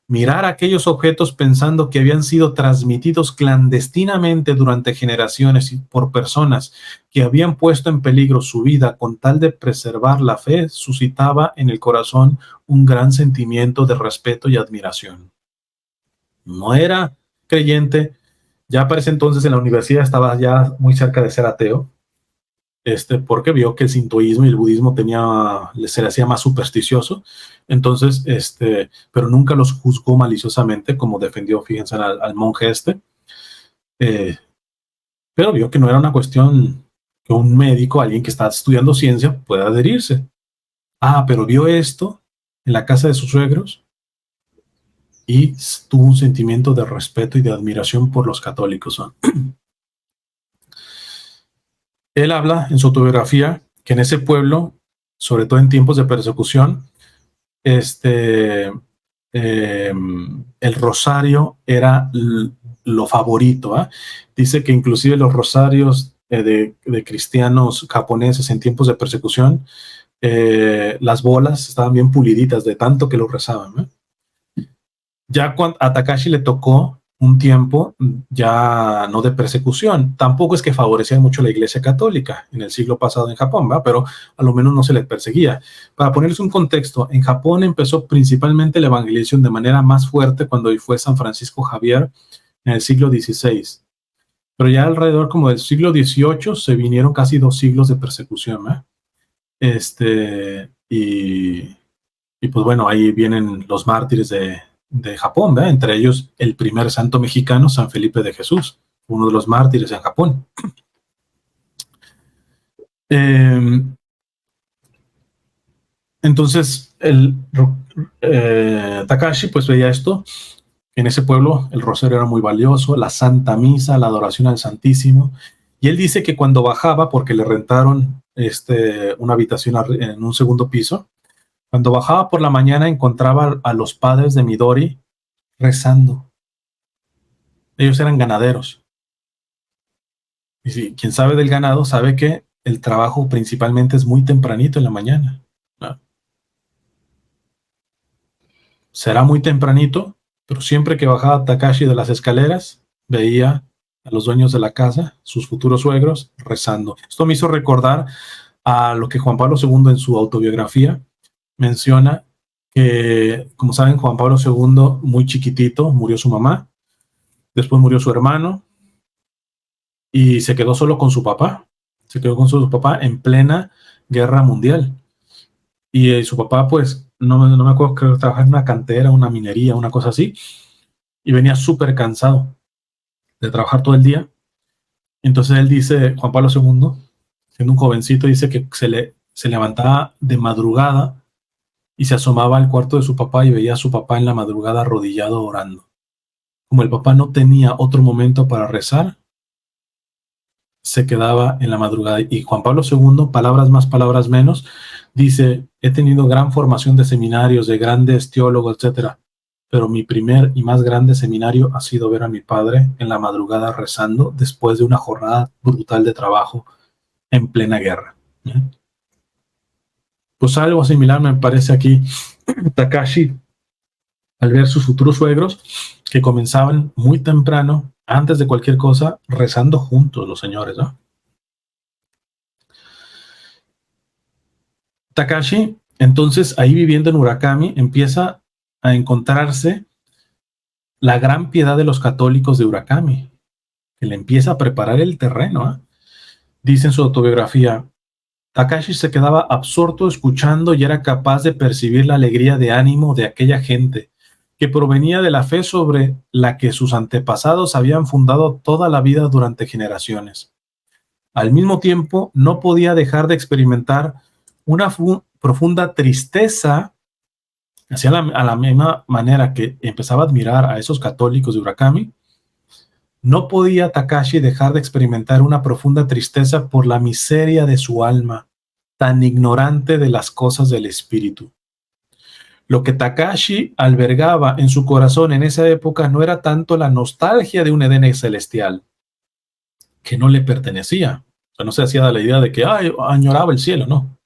Mirar aquellos objetos pensando que habían sido transmitidos clandestinamente durante generaciones y por personas que habían puesto en peligro su vida con tal de preservar la fe, suscitaba en el corazón un gran sentimiento de respeto y admiración. No era creyente, ya para ese entonces en la universidad estaba ya muy cerca de ser ateo, porque vio que el sintoísmo y el budismo se le hacía más supersticioso, entonces, pero nunca los juzgó maliciosamente, como defendió, fíjense, al monje pero vio que no era una cuestión que un médico, alguien que está estudiando ciencia, pueda adherirse. Pero vio esto en la casa de sus suegros y tuvo un sentimiento de respeto y de admiración por los católicos, ¿no? Él habla en su autobiografía que en ese pueblo, sobre todo en tiempos de persecución, el rosario era lo favorito, ¿eh? Dice que inclusive los rosarios de cristianos japoneses en tiempos de persecución, las bolas estaban bien puliditas de tanto que lo rezaban, ¿eh? Ya a Takashi le tocó un tiempo ya no de persecución. Tampoco es que favorecía mucho la Iglesia Católica en el siglo pasado en Japón, ¿verdad? Pero a lo menos no se le perseguía. Para ponerles un contexto, en Japón empezó principalmente la evangelización de manera más fuerte cuando fue San Francisco Javier en el siglo XVI. Pero ya alrededor como del siglo XVIII se vinieron casi 2 siglos de persecución, ¿verdad? Y pues bueno, ahí vienen los mártires de Japón, ¿verdad? Entre ellos el primer santo mexicano, San Felipe de Jesús, uno de los mártires en Japón. Entonces, Takashi pues veía esto. En ese pueblo el rosario era muy valioso, la Santa Misa, la adoración al Santísimo. Y él dice que cuando bajaba, porque le rentaron una habitación en un segundo piso, cuando bajaba por la mañana encontraba a los padres de Midori rezando. Ellos eran ganaderos. Y si quien sabe del ganado sabe que el trabajo principalmente es muy tempranito en la mañana, ¿no? Será muy tempranito, pero siempre que bajaba Takashi de las escaleras, veía a los dueños de la casa, sus futuros suegros, rezando. Esto me hizo recordar a lo que Juan Pablo II en su autobiografía menciona que, como saben, Juan Pablo II, muy chiquitito, murió su mamá, después murió su hermano y se quedó solo con su papá. Se quedó con su papá en plena guerra mundial. Y su papá, pues, no me acuerdo, creo que trabajaba en una cantera, una minería, una cosa así, y venía súper cansado de trabajar todo el día. Entonces él dice, Juan Pablo II, siendo un jovencito, dice que se levantaba de madrugada y se asomaba al cuarto de su papá y veía a su papá en la madrugada arrodillado orando. Como el papá no tenía otro momento para rezar, se quedaba en la madrugada. Y Juan Pablo II, palabras más, palabras menos, dice, he tenido gran formación de seminarios, de grandes teólogos, etcétera, pero mi primer y más grande seminario ha sido ver a mi padre en la madrugada rezando después de una jornada brutal de trabajo en plena guerra. Pues algo similar me parece aquí Takashi al ver sus futuros suegros que comenzaban muy temprano, antes de cualquier cosa, rezando juntos los señores, ¿no? Takashi, entonces ahí viviendo en Urakami, empieza a encontrarse la gran piedad de los católicos de Urakami, que le empieza a preparar el terreno, ¿eh? Dice en su autobiografía, Takashi se quedaba absorto escuchando y era capaz de percibir la alegría de ánimo de aquella gente, que provenía de la fe sobre la que sus antepasados habían fundado toda la vida durante generaciones. Al mismo tiempo, no podía dejar de experimentar una profunda tristeza, hacia a la misma manera que empezaba a admirar a esos católicos de Urakami. No podía Takashi dejar de experimentar una profunda tristeza por la miseria de su alma, tan ignorante de las cosas del espíritu. Lo que Takashi albergaba en su corazón en esa época no era tanto la nostalgia de un Edén celestial, que no le pertenecía. O sea, no se hacía la idea de que añoraba el cielo, no,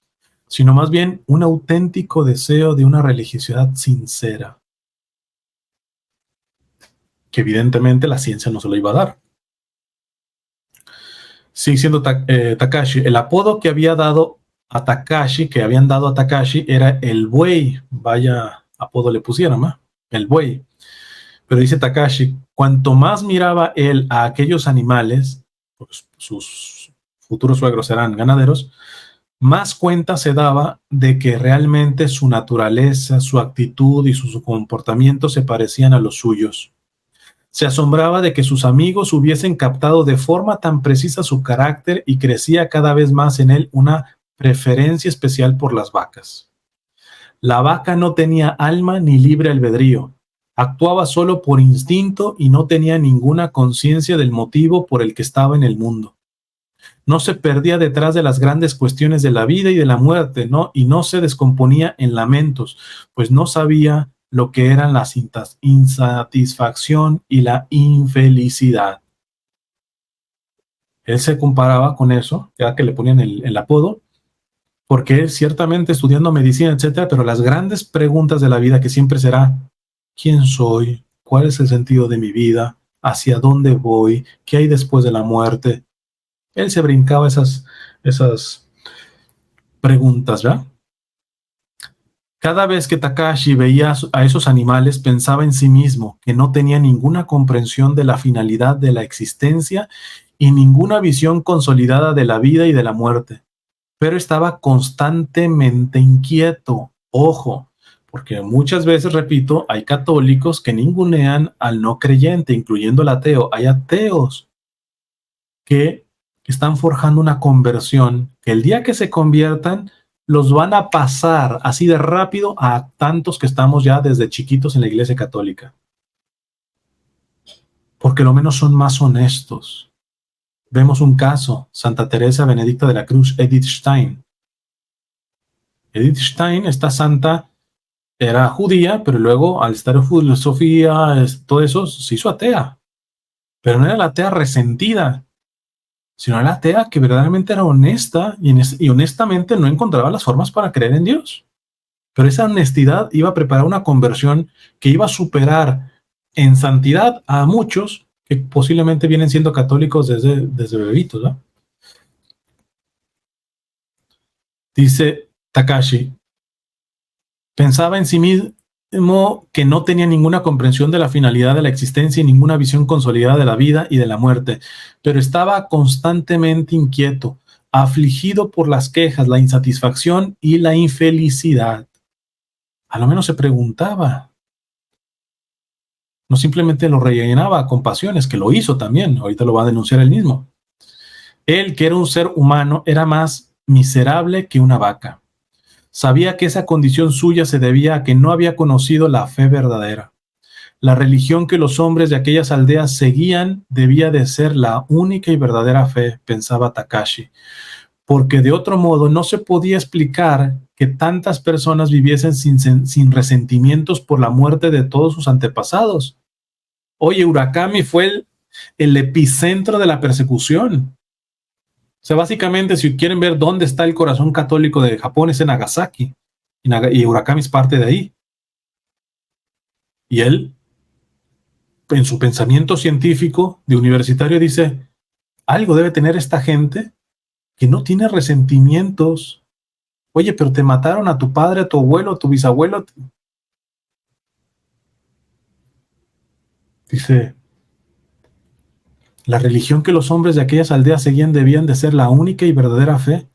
sino más bien un auténtico deseo de una religiosidad sincera, que evidentemente la ciencia no se lo iba a dar. Sigue siendo Takashi. El apodo que habían dado a Takashi era el buey. Vaya apodo le pusieron, ¿no? El buey. Pero dice Takashi, cuanto más miraba él a aquellos animales, pues sus futuros suegros eran ganaderos, más cuenta se daba de que realmente su naturaleza, su actitud y su comportamiento se parecían a los suyos. Se asombraba de que sus amigos hubiesen captado de forma tan precisa su carácter y crecía cada vez más en él una preferencia especial por las vacas. La vaca no tenía alma ni libre albedrío, actuaba solo por instinto y no tenía ninguna conciencia del motivo por el que estaba en el mundo. No se perdía detrás de las grandes cuestiones de la vida y de la muerte, ¿no? Y no se descomponía en lamentos, pues no sabía lo que eran la insatisfacción y la infelicidad. Él se comparaba con eso, ya que le ponían el apodo, porque él ciertamente estudiando medicina, etcétera, pero las grandes preguntas de la vida que siempre será, quién soy, cuál es el sentido de mi vida, hacia dónde voy, qué hay después de la muerte. Él se brincaba esas preguntas, ¿verdad? Cada vez que Takashi veía a esos animales, pensaba en sí mismo que no tenía ninguna comprensión de la finalidad de la existencia y ninguna visión consolidada de la vida y de la muerte. Pero estaba constantemente inquieto. Ojo, porque muchas veces, repito, hay católicos que ningunean al no creyente, incluyendo el ateo. Hay ateos que están forjando una conversión, que el día que se conviertan, los van a pasar así de rápido a tantos que estamos ya desde chiquitos en la Iglesia Católica. Porque lo menos son más honestos. Vemos un caso, Santa Teresa Benedicta de la Cruz, Edith Stein. Edith Stein, esta santa, era judía, pero luego al estar en filosofía, todo eso, se hizo atea. Pero no era la atea resentida, sino era la atea que verdaderamente era honesta y honestamente no encontraba las formas para creer en Dios. Pero esa honestidad iba a preparar una conversión que iba a superar en santidad a muchos que posiblemente vienen siendo católicos desde bebitos, ¿no? Dice Takashi, pensaba en sí mismo que no tenía ninguna comprensión de la finalidad de la existencia y ninguna visión consolidada de la vida y de la muerte, pero estaba constantemente inquieto, afligido por las quejas, la insatisfacción y la infelicidad. A lo menos se preguntaba, no simplemente lo rellenaba con pasiones, que lo hizo también, ahorita lo va a denunciar él mismo. Él, que era un ser humano, era más miserable que una vaca. Sabía que esa condición suya se debía a que no había conocido la fe verdadera. La religión que los hombres de aquellas aldeas seguían debía de ser la única y verdadera fe, pensaba Takashi, porque de otro modo no se podía explicar que tantas personas viviesen sin resentimientos por la muerte de todos sus antepasados. Oye, Urakami fue el epicentro de la persecución. O sea, básicamente, si quieren ver dónde está el corazón católico de Japón, es en Nagasaki. Y Urakami es parte de ahí. Y él, en su pensamiento científico de universitario, dice, algo debe tener esta gente que no tiene resentimientos. Oye, pero te mataron a tu padre, a tu abuelo, a tu bisabuelo. Dice, la religión que los hombres de aquellas aldeas seguían debían de ser la única y verdadera fe,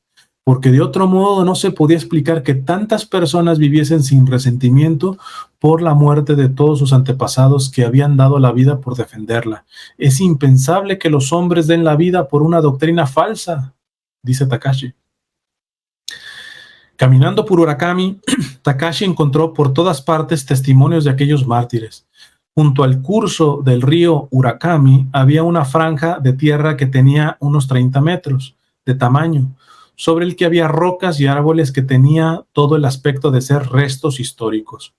porque de otro modo no se podía explicar que tantas personas viviesen sin resentimiento por la muerte de todos sus antepasados que habían dado la vida por defenderla. Es impensable que los hombres den la vida por una doctrina falsa, dice Takashi. Caminando por Urakami, Takashi encontró por todas partes testimonios de aquellos mártires. Junto al curso del río Urakami había una franja de tierra que tenía unos 30 metros de tamaño, sobre el que había rocas y árboles que tenía todo el aspecto de ser restos históricos.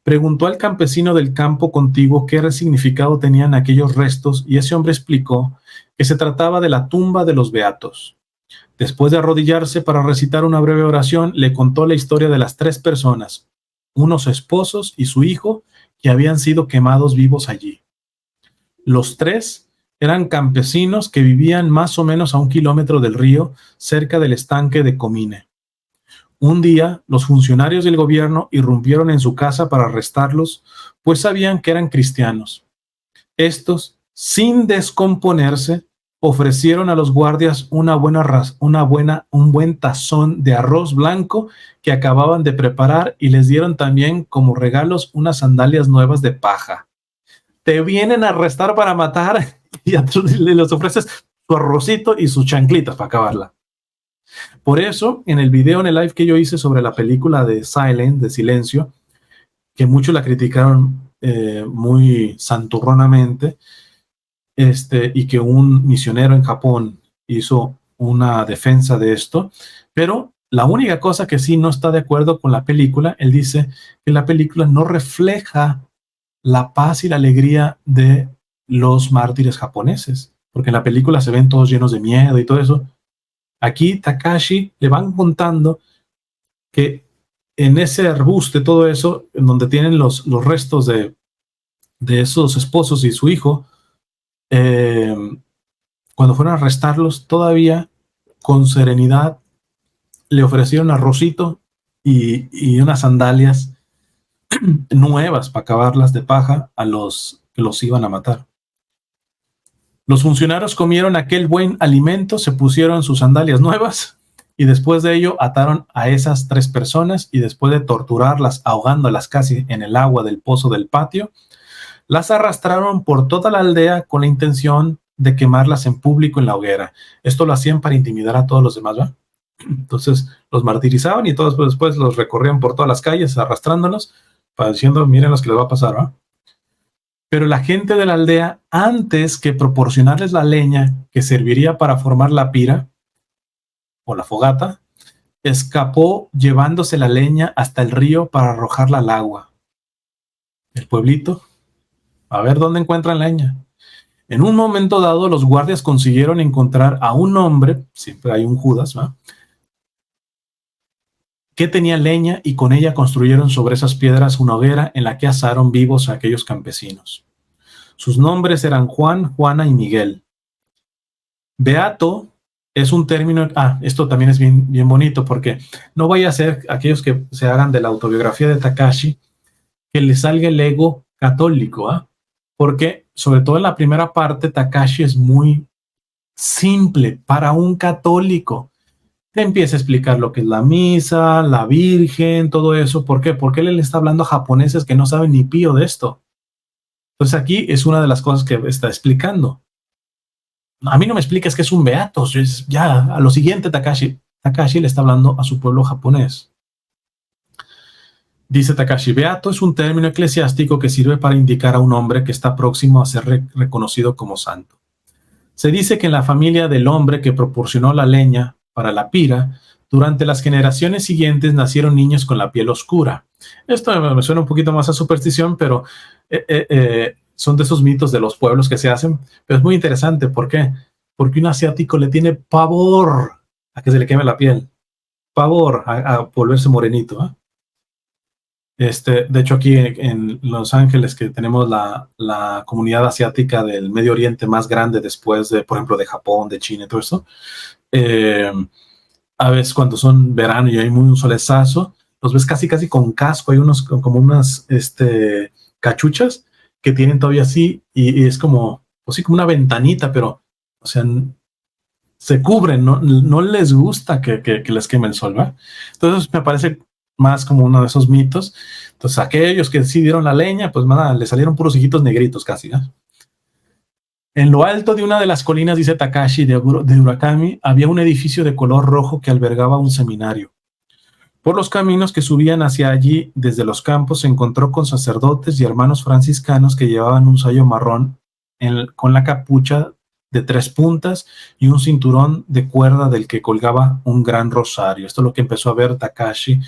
Preguntó al campesino del campo contiguo qué significado tenían aquellos restos y ese hombre explicó que se trataba de la tumba de los beatos. Después de arrodillarse para recitar una breve oración, le contó la historia de las 3 personas, unos esposos y su hijo, que habían sido quemados vivos allí. Los 3 eran campesinos que vivían más o menos a 1 kilómetro del río, cerca del estanque de Komine. Un día, los funcionarios del gobierno irrumpieron en su casa para arrestarlos, pues sabían que eran cristianos. Estos, sin descomponerse, ofrecieron a los guardias un buen tazón de arroz blanco que acababan de preparar y les dieron también como regalos unas sandalias nuevas de paja. Te vienen a arrestar para matar y a tú les ofreces su arrocito y sus chanclitas para acabarla. Por eso, en el video, en el live que yo hice sobre la película de Silent, de Silencio, que muchos la criticaron muy santurronamente, y que un misionero en Japón hizo una defensa de esto, pero la única cosa que sí no está de acuerdo con la película, él dice que la película no refleja la paz y la alegría de los mártires japoneses, porque en la película se ven todos llenos de miedo y todo eso. Aquí Takashi le van contando que en ese arbusto, todo eso, en donde tienen los restos de esos esposos y su hijo, cuando fueron a arrestarlos, todavía con serenidad le ofrecieron arrocito y unas sandalias nuevas para acabarlas de paja a los que los iban a matar. Los funcionarios comieron aquel buen alimento, se pusieron sus sandalias nuevas y después de ello ataron a esas 3 personas y después de torturarlas, ahogándolas casi en el agua del pozo del patio, las arrastraron por toda la aldea con la intención de quemarlas en público en la hoguera. Esto lo hacían para intimidar a todos los demás, ¿va? Entonces los martirizaban y todos después los recorrían por todas las calles arrastrándolos, para diciendo, miren los que les va a pasar, ¿va? Pero la gente de la aldea, antes que proporcionarles la leña que serviría para formar la pira o la fogata, escapó llevándose la leña hasta el río para arrojarla al agua. El pueblito, a ver dónde encuentran leña. En un momento dado, los guardias consiguieron encontrar a un hombre, siempre hay un Judas, ¿va?, que tenía leña y con ella construyeron sobre esas piedras una hoguera en la que asaron vivos a aquellos campesinos. Sus nombres eran Juan, Juana y Miguel. Beato es un término, esto también es bien bonito porque no vaya a ser aquellos que se hagan de la autobiografía de Takashi que le salga el ego católico, ¿ah? Porque sobre todo en la primera parte Takashi es muy simple para un católico. Te empieza a explicar lo que es la misa, la Virgen, todo eso. ¿Por qué? Porque él le está hablando a japoneses que no saben ni pío de esto. Entonces aquí es una de las cosas que está explicando. A mí no me expliques que es un beato. Ya, a lo siguiente Takashi le está hablando a su pueblo japonés. Dice Takashi, beato es un término eclesiástico que sirve para indicar a un hombre que está próximo a ser reconocido como santo. Se dice que en la familia del hombre que proporcionó la leña para la pira, durante las generaciones siguientes nacieron niños con la piel oscura. Esto me suena un poquito más a superstición, pero son de esos mitos de los pueblos que se hacen, pero es muy interesante. ¿Por qué? Porque un asiático le tiene pavor a que se le queme la piel, pavor a volverse morenito, ¿eh? De hecho, aquí en Los Ángeles, que tenemos la comunidad asiática del Medio Oriente más grande después de, por ejemplo, de Japón, de China y todo eso, a veces cuando son verano y hay un solezazo, los ves casi con casco, hay unos como unas cachuchas que tienen todavía así y es como, pues sí, como una ventanita, pero, o sea, se cubren, no les gusta que les queme el sol, ¿verdad? Entonces me parece más como uno de esos mitos. Entonces aquellos que sí dieron la leña, pues nada, le salieron puros hijitos negritos casi, ¿no? En lo alto de una de las colinas, dice Takashi, de Urakami, había un edificio de color rojo que albergaba un seminario. Por los caminos que subían hacia allí desde los campos se encontró con sacerdotes y hermanos franciscanos que llevaban un sayo marrón con la capucha de 3 puntas y un cinturón de cuerda del que colgaba un gran rosario. Esto es lo que empezó a ver Takashi,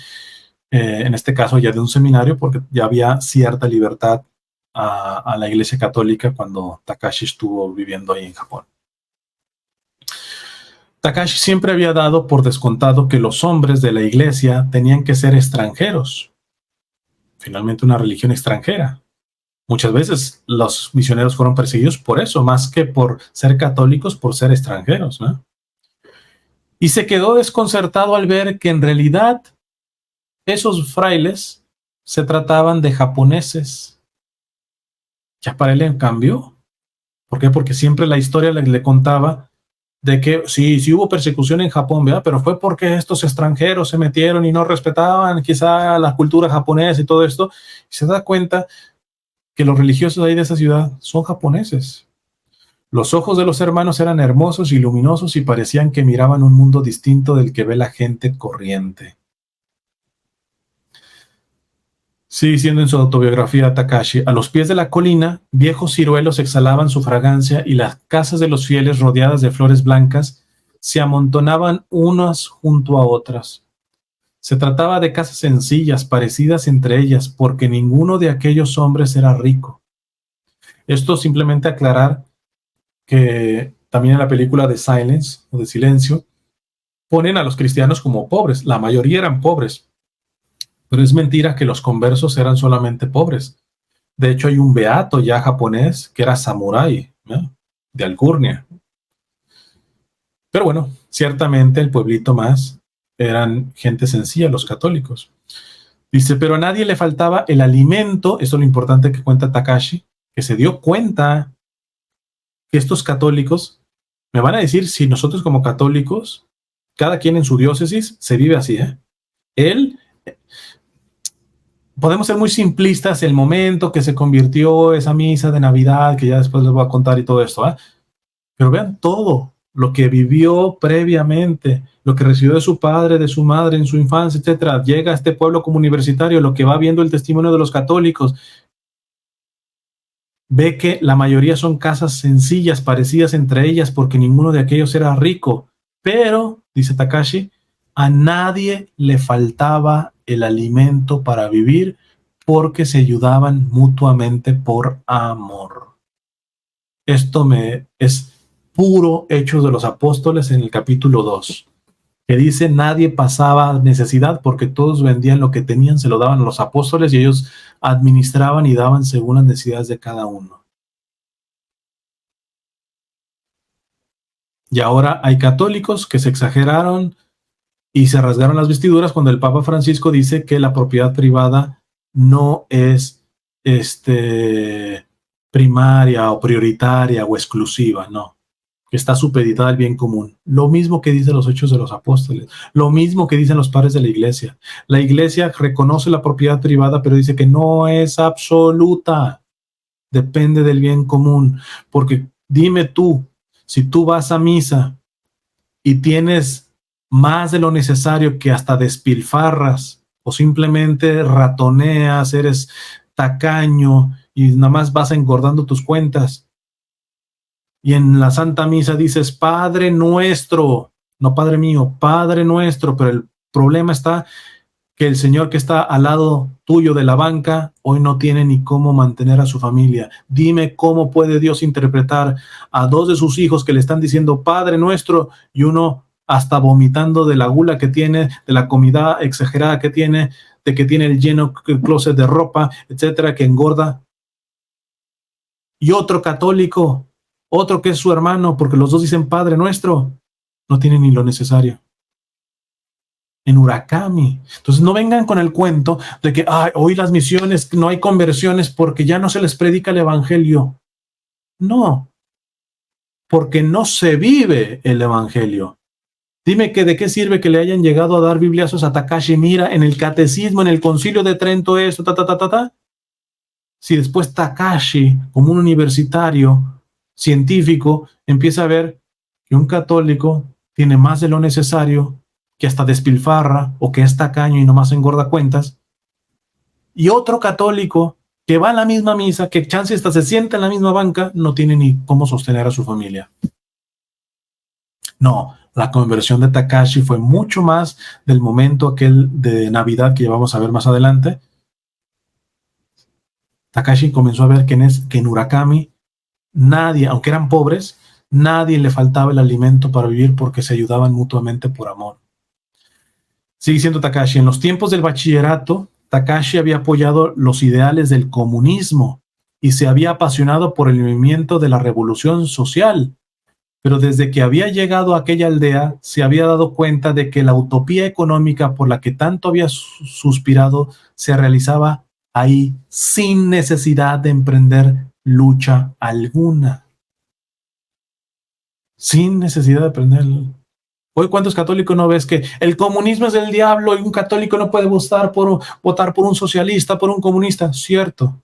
en este caso ya de un seminario, porque ya había cierta libertad a la Iglesia Católica cuando Takashi estuvo viviendo ahí en Japón. Takashi siempre había dado por descontado que los hombres de la Iglesia tenían que ser extranjeros, finalmente una religión extranjera. Muchas veces los misioneros fueron perseguidos por eso, más que por ser católicos, por ser extranjeros, ¿no? Y se quedó desconcertado al ver que en realidad esos frailes se trataban de japoneses. Ya para él cambió. ¿Por qué? Porque siempre la historia le contaba de que sí hubo persecución en Japón, ¿verdad? Pero fue porque estos extranjeros se metieron y no respetaban quizá la cultura japonesa y todo esto. Y se da cuenta que los religiosos ahí de esa ciudad son japoneses. Los ojos de los hermanos eran hermosos y luminosos y parecían que miraban un mundo distinto del que ve la gente corriente. Sigue diciendo en su autobiografía Takashi, a los pies de la colina, viejos ciruelos exhalaban su fragancia y las casas de los fieles rodeadas de flores blancas se amontonaban unas junto a otras. Se trataba de casas sencillas, parecidas entre ellas, porque ninguno de aquellos hombres era rico. Esto simplemente aclarar que también en la película de Silence, o de Silencio, ponen a los cristianos como pobres. La mayoría eran pobres, Pero es mentira que los conversos eran solamente pobres. De hecho, hay un beato ya japonés que era samurái, ¿no?, de alcurnia. Pero bueno, ciertamente el pueblito más eran gente sencilla, los católicos. Dice, pero a nadie le faltaba el alimento, eso es lo importante que cuenta Takashi, que se dio cuenta que estos católicos, me van a decir si nosotros como católicos, cada quien en su diócesis, se vive así, ¿eh? Él, podemos ser muy simplistas, el momento que se convirtió esa misa de Navidad, que ya después les voy a contar y todo esto, ¿eh? Pero vean todo lo que vivió previamente, lo que recibió de su padre, de su madre en su infancia, etcétera. Llega a este pueblo como universitario, lo que va viendo el testimonio de los católicos, ve que la mayoría son casas sencillas, parecidas entre ellas, porque ninguno de aquellos era rico. Pero, dice Takashi, a nadie le faltaba el alimento para vivir porque se ayudaban mutuamente por amor. Esto es puro Hechos de los Apóstoles en el capítulo 2, que dice nadie pasaba necesidad porque todos vendían lo que tenían, se lo daban a los apóstoles y ellos administraban y daban según las necesidades de cada uno. Y ahora hay católicos que se exageraron y se rasgaron las vestiduras cuando el Papa Francisco dice que la propiedad privada no es primaria o prioritaria o exclusiva, no, que está supeditada al bien común. Lo mismo que dicen los Hechos de los Apóstoles, lo mismo que dicen los padres de la Iglesia. La Iglesia reconoce la propiedad privada, pero dice que no es absoluta, depende del bien común, porque dime tú, si tú vas a misa y tienes más de lo necesario que hasta despilfarras o simplemente ratoneas, eres tacaño y nada más vas engordando tus cuentas, y en la Santa Misa dices Padre nuestro, no Padre mío, Padre nuestro, pero el problema está que el señor que está al lado tuyo de la banca hoy no tiene ni cómo mantener a su familia. Dime cómo puede Dios interpretar a dos de sus hijos que le están diciendo Padre nuestro y uno hasta vomitando de la gula que tiene, de la comida exagerada que tiene, de que tiene el lleno closet de ropa, etcétera, que engorda. Y otro católico, otro que es su hermano, porque los dos dicen Padre nuestro, no tiene ni lo necesario. En Urakami. Entonces no vengan con el cuento de que hoy las misiones no hay conversiones porque ya no se les predica el evangelio. No, porque no se vive el evangelio. Dime que de qué sirve que le hayan llegado a dar bibliazos a Takashi Mira en el catecismo, en el concilio de Trento, esto, si después Takashi, como un universitario científico, empieza a ver que un católico tiene más de lo necesario, que hasta despilfarra o que es tacaño y nomás engorda cuentas, y otro católico que va a la misma misa, que chance hasta se sienta en la misma banca, no tiene ni cómo sostener a su familia. No, la conversión de Takashi fue mucho más del momento aquel de Navidad que vamos a ver más adelante. Takashi comenzó a ver que en Urakami nadie, aunque eran pobres, nadie le faltaba el alimento para vivir porque se ayudaban mutuamente por amor. Sigue diciendo Takashi, en los tiempos del bachillerato, Takashi había apoyado los ideales del comunismo y se había apasionado por el movimiento de la revolución social. Pero desde que había llegado a aquella aldea, se había dado cuenta de que la utopía económica por la que tanto había suspirado se realizaba ahí sin necesidad de emprender lucha alguna. Sin necesidad de emprender. Hoy, ¿cuántos católicos no ves que el comunismo es del diablo y un católico no puede votar por un socialista, por un comunista? Cierto.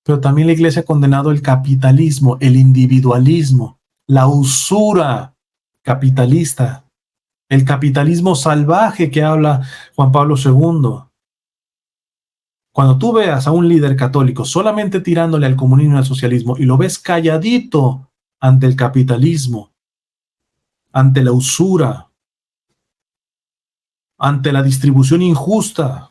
Pero también la Iglesia ha condenado el capitalismo, el individualismo, la usura capitalista, el capitalismo salvaje que habla Juan Pablo II. Cuando tú veas a un líder católico solamente tirándole al comunismo y al socialismo y lo ves calladito ante el capitalismo, ante la usura, ante la distribución injusta,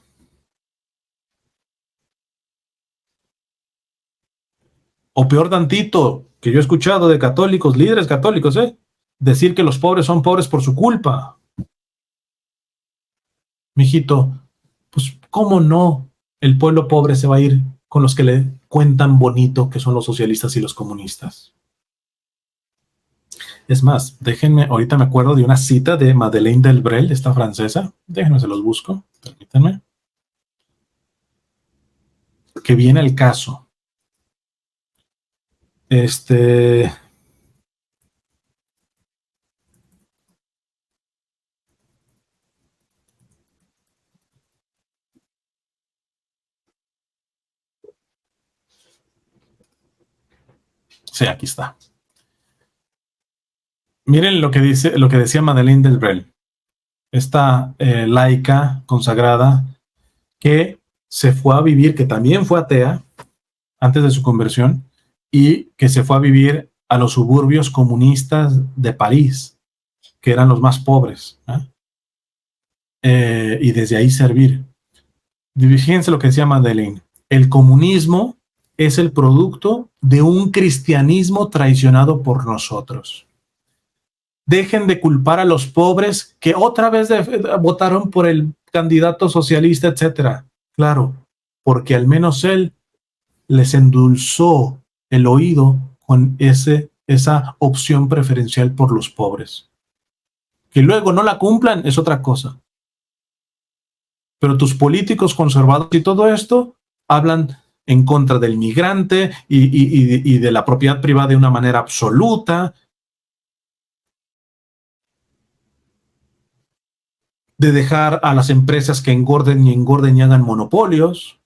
o peor tantito, que yo he escuchado de católicos, líderes católicos, decir que los pobres son pobres por su culpa. Mijito, pues ¿Cómo no? El pueblo pobre se va a ir con los que le cuentan bonito, que son los socialistas y los comunistas. Es más, déjenme, ahorita me acuerdo de una cita de Madeleine Delbrel, esta francesa. Déjenme, se los busco, permítanme. Que viene el caso. Sí, aquí está. Miren lo que dice, lo que decía Madeleine Delbrel, esta laica consagrada que se fue a vivir, que también fue atea antes de su conversión y que se fue a vivir a los suburbios comunistas de París, que eran los más pobres, y desde ahí servir. Fíjense lo que decía Madeleine: el comunismo es el producto de un cristianismo traicionado por nosotros. Dejen de culpar a los pobres que otra vez votaron por el candidato socialista, etcétera. Claro, porque al menos él les endulzó el oído con esa opción preferencial por los pobres. Que luego no la cumplan es otra cosa. Pero tus políticos conservadores y todo esto hablan en contra del migrante y de la propiedad privada de una manera absoluta, de dejar a las empresas que engorden y hagan monopolios,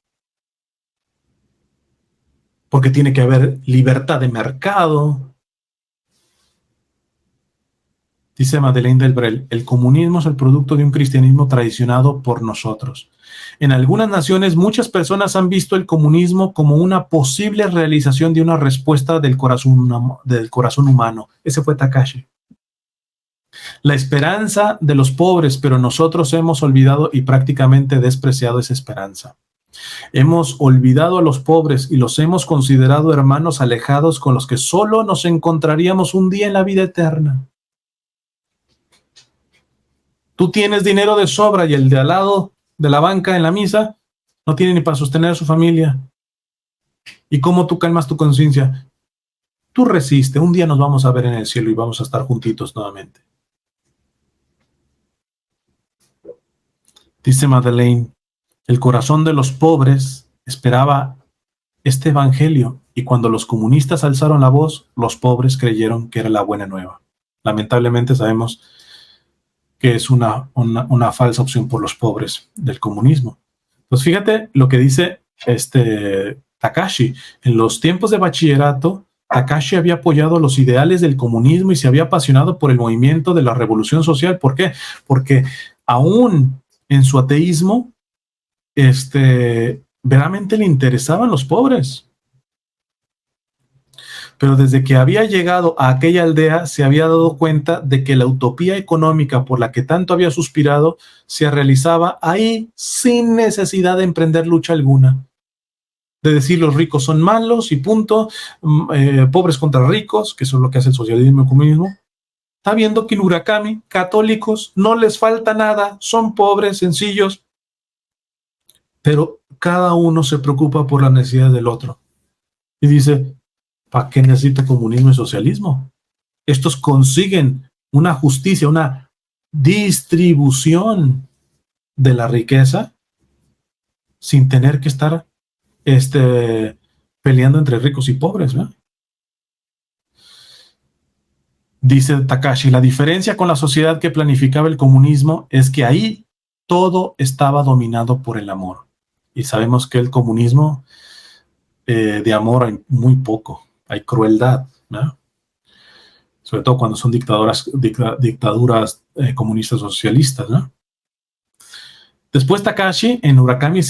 porque tiene que haber libertad de mercado. Dice Madeleine Delbrel: el comunismo es el producto de un cristianismo traicionado por nosotros. En algunas naciones, muchas personas han visto el comunismo como una posible realización de una respuesta del corazón humano. Ese fue Takashi. La esperanza de los pobres, pero nosotros hemos olvidado y prácticamente despreciado esa esperanza. Hemos olvidado a los pobres y los hemos considerado hermanos alejados con los que solo nos encontraríamos un día en la vida eterna. Tú tienes dinero de sobra y el de al lado de la banca en la misa no tiene ni para sostener a su familia. ¿Y cómo tú calmas tu conciencia? Tú resiste, un día nos vamos a ver en el cielo y vamos a estar juntitos nuevamente. Dice Madeleine: el corazón de los pobres esperaba este evangelio, y cuando los comunistas alzaron la voz, los pobres creyeron que era la buena nueva. Lamentablemente sabemos que es una falsa opción por los pobres del comunismo. Pues fíjate lo que dice Takashi. En los tiempos de bachillerato, Takashi había apoyado los ideales del comunismo y se había apasionado por el movimiento de la revolución social. ¿Por qué? Porque aún en su ateísmo, veramente le interesaban los pobres. Pero desde que había llegado a aquella aldea se había dado cuenta de que la utopía económica por la que tanto había suspirado se realizaba ahí sin necesidad de emprender lucha alguna. De decir los ricos son malos y punto, pobres contra ricos, que eso es lo que hace el socialismo y el comunismo. Está viendo que en Urakami, católicos, no les falta nada, son pobres, sencillos, pero cada uno se preocupa por la necesidad del otro. Y dice: ¿para qué necesita comunismo y socialismo? Estos consiguen una justicia, una distribución de la riqueza sin tener que estar peleando entre ricos y pobres, ¿no? Dice Takashi: la diferencia con la sociedad que planificaba el comunismo es que ahí todo estaba dominado por el amor. Y sabemos que el comunismo, de amor hay muy poco, hay crueldad, ¿no? Sobre todo cuando son dictaduras comunistas socialistas, ¿no? Después Takashi en Urakami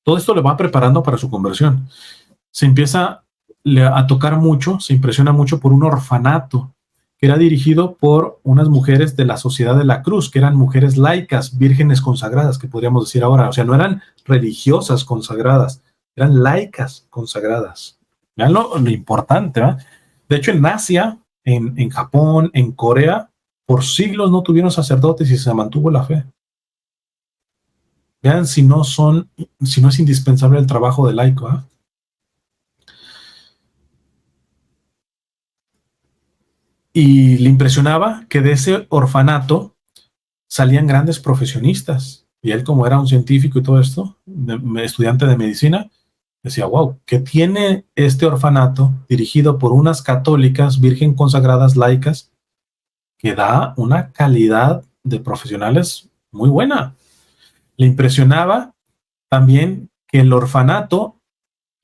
todo esto le va preparando para su conversión. Se empieza a tocar mucho, se impresiona mucho por un orfanato que era dirigido por unas mujeres de la Sociedad de la Cruz, que eran mujeres laicas, vírgenes consagradas, que podríamos decir ahora. O sea, no eran religiosas consagradas, eran laicas consagradas. Vean lo importante, ¿verdad? De hecho, en Asia, en Japón, en Corea, por siglos no tuvieron sacerdotes y se mantuvo la fe. Vean si no es indispensable el trabajo de laico, ¿eh? Y le impresionaba que de ese orfanato salían grandes profesionistas. Y él, como era un científico y todo esto, estudiante de medicina, decía, wow, ¿qué tiene este orfanato dirigido por unas católicas, virgen consagradas, laicas, que da una calidad de profesionales muy buena? Le impresionaba también que el orfanato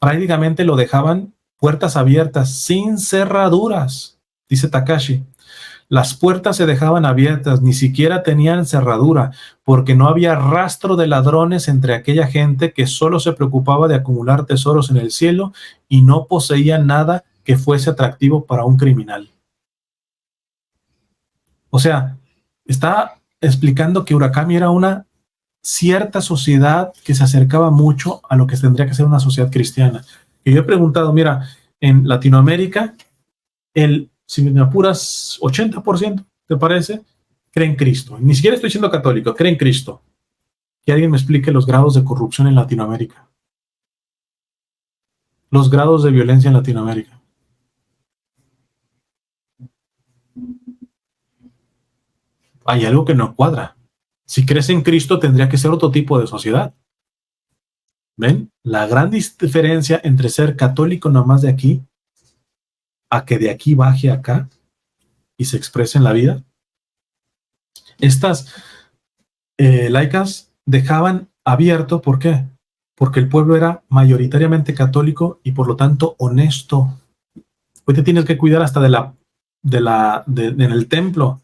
prácticamente lo dejaban puertas abiertas, sin cerraduras, dice Takashi. Las puertas se dejaban abiertas, ni siquiera tenían cerradura, porque no había rastro de ladrones entre aquella gente que solo se preocupaba de acumular tesoros en el cielo y no poseía nada que fuese atractivo para un criminal. O sea, está explicando que Urakami era una cierta sociedad que se acercaba mucho a lo que tendría que ser una sociedad cristiana. Y yo he preguntado, mira, en Latinoamérica, si me apuras, 80%, ¿te parece? Cree en Cristo. Ni siquiera estoy siendo católico, cree en Cristo. Que alguien me explique los grados de corrupción en Latinoamérica. Los grados de violencia en Latinoamérica. Hay algo que no cuadra. Si crees en Cristo, tendría que ser otro tipo de sociedad. ¿Ven? La gran diferencia entre ser católico nomás de aquí a que de aquí baje acá y se exprese en la vida. Estas laicas dejaban abierto, ¿por qué? Porque el pueblo era mayoritariamente católico y por lo tanto honesto. Hoy te tienes que cuidar hasta en el templo.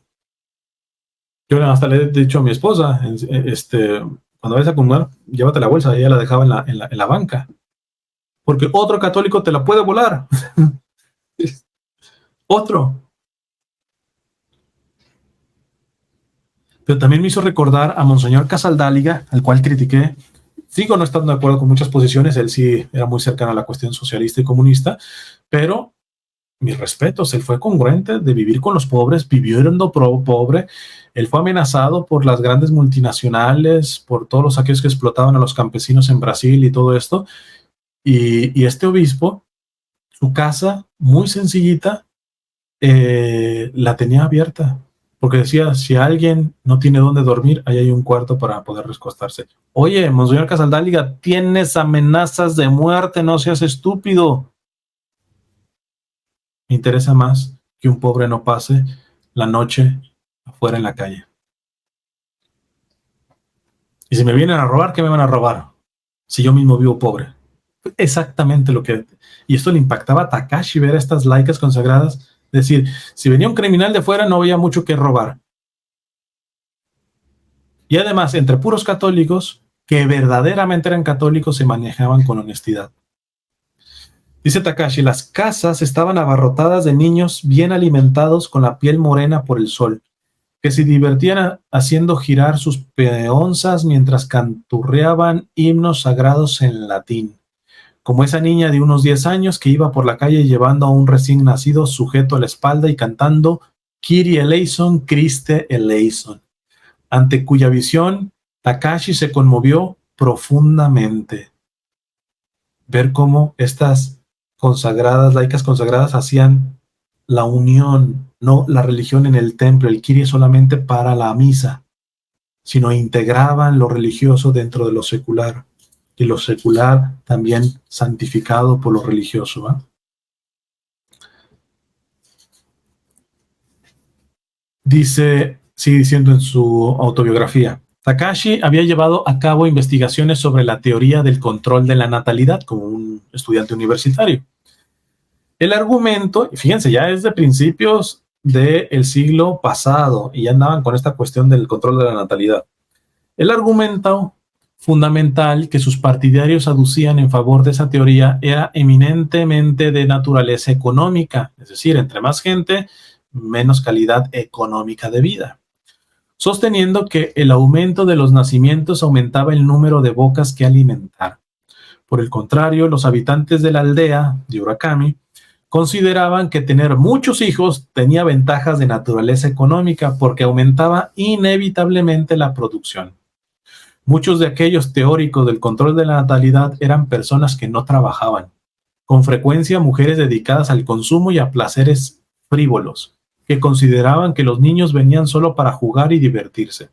Yo hasta le he dicho a mi esposa, cuando vayas a comer, llévate la bolsa, ella la dejaba en la banca. Porque otro católico te la puede volar. Otro. Pero también me hizo recordar a Monseñor Casaldáliga, al cual critiqué. Sigo no estando de acuerdo con muchas posiciones, él sí era muy cercano a la cuestión socialista y comunista, pero mis respetos, él fue congruente de vivir con los pobres, viviendo pobre, él fue amenazado por las grandes multinacionales, por todos los aquellos que explotaban a los campesinos en Brasil y todo esto, y este obispo, su casa, muy sencillita, la tenía abierta, porque decía, si alguien no tiene dónde dormir, ahí hay un cuarto para poder recostarse. Oye, Monseñor Casaldáliga, tienes amenazas de muerte, no seas estúpido. Me interesa más que un pobre no pase la noche afuera en la calle. Y si me vienen a robar, ¿qué me van a robar? Si yo mismo vivo pobre. Exactamente lo que... Y esto le impactaba a Takashi ver a estas laicas consagradas. Es decir, si venía un criminal de fuera, no había mucho que robar. Y además, entre puros católicos, que verdaderamente eran católicos, se manejaban con honestidad. Dice Takashi, las casas estaban abarrotadas de niños bien alimentados con la piel morena por el sol, que se divertían haciendo girar sus peonzas mientras canturreaban himnos sagrados en latín, como esa niña de unos 10 años que iba por la calle llevando a un recién nacido sujeto a la espalda y cantando Kyrie eleison, Christe eleison, ante cuya visión Takashi se conmovió profundamente. Ver cómo estas consagradas, laicas consagradas, hacían la unión, no la religión en el templo, el Kyrie solamente para la misa, sino integraban lo religioso dentro de lo secular, y lo secular también santificado por lo religioso, ¿eh? Dice, sigue diciendo en su autobiografía, Takashi había llevado a cabo investigaciones sobre la teoría del control de la natalidad como un estudiante universitario. El argumento, fíjense, ya es de principios del siglo pasado y ya andaban con esta cuestión del control de la natalidad. El argumento fundamental que sus partidarios aducían en favor de esa teoría era eminentemente de naturaleza económica, es decir, entre más gente, menos calidad económica de vida, sosteniendo que el aumento de los nacimientos aumentaba el número de bocas que alimentar. Por el contrario, los habitantes de la aldea de Urakami consideraban que tener muchos hijos tenía ventajas de naturaleza económica porque aumentaba inevitablemente la producción. Muchos de aquellos teóricos del control de la natalidad eran personas que no trabajaban, con frecuencia mujeres dedicadas al consumo y a placeres frívolos, que consideraban que los niños venían solo para jugar y divertirse.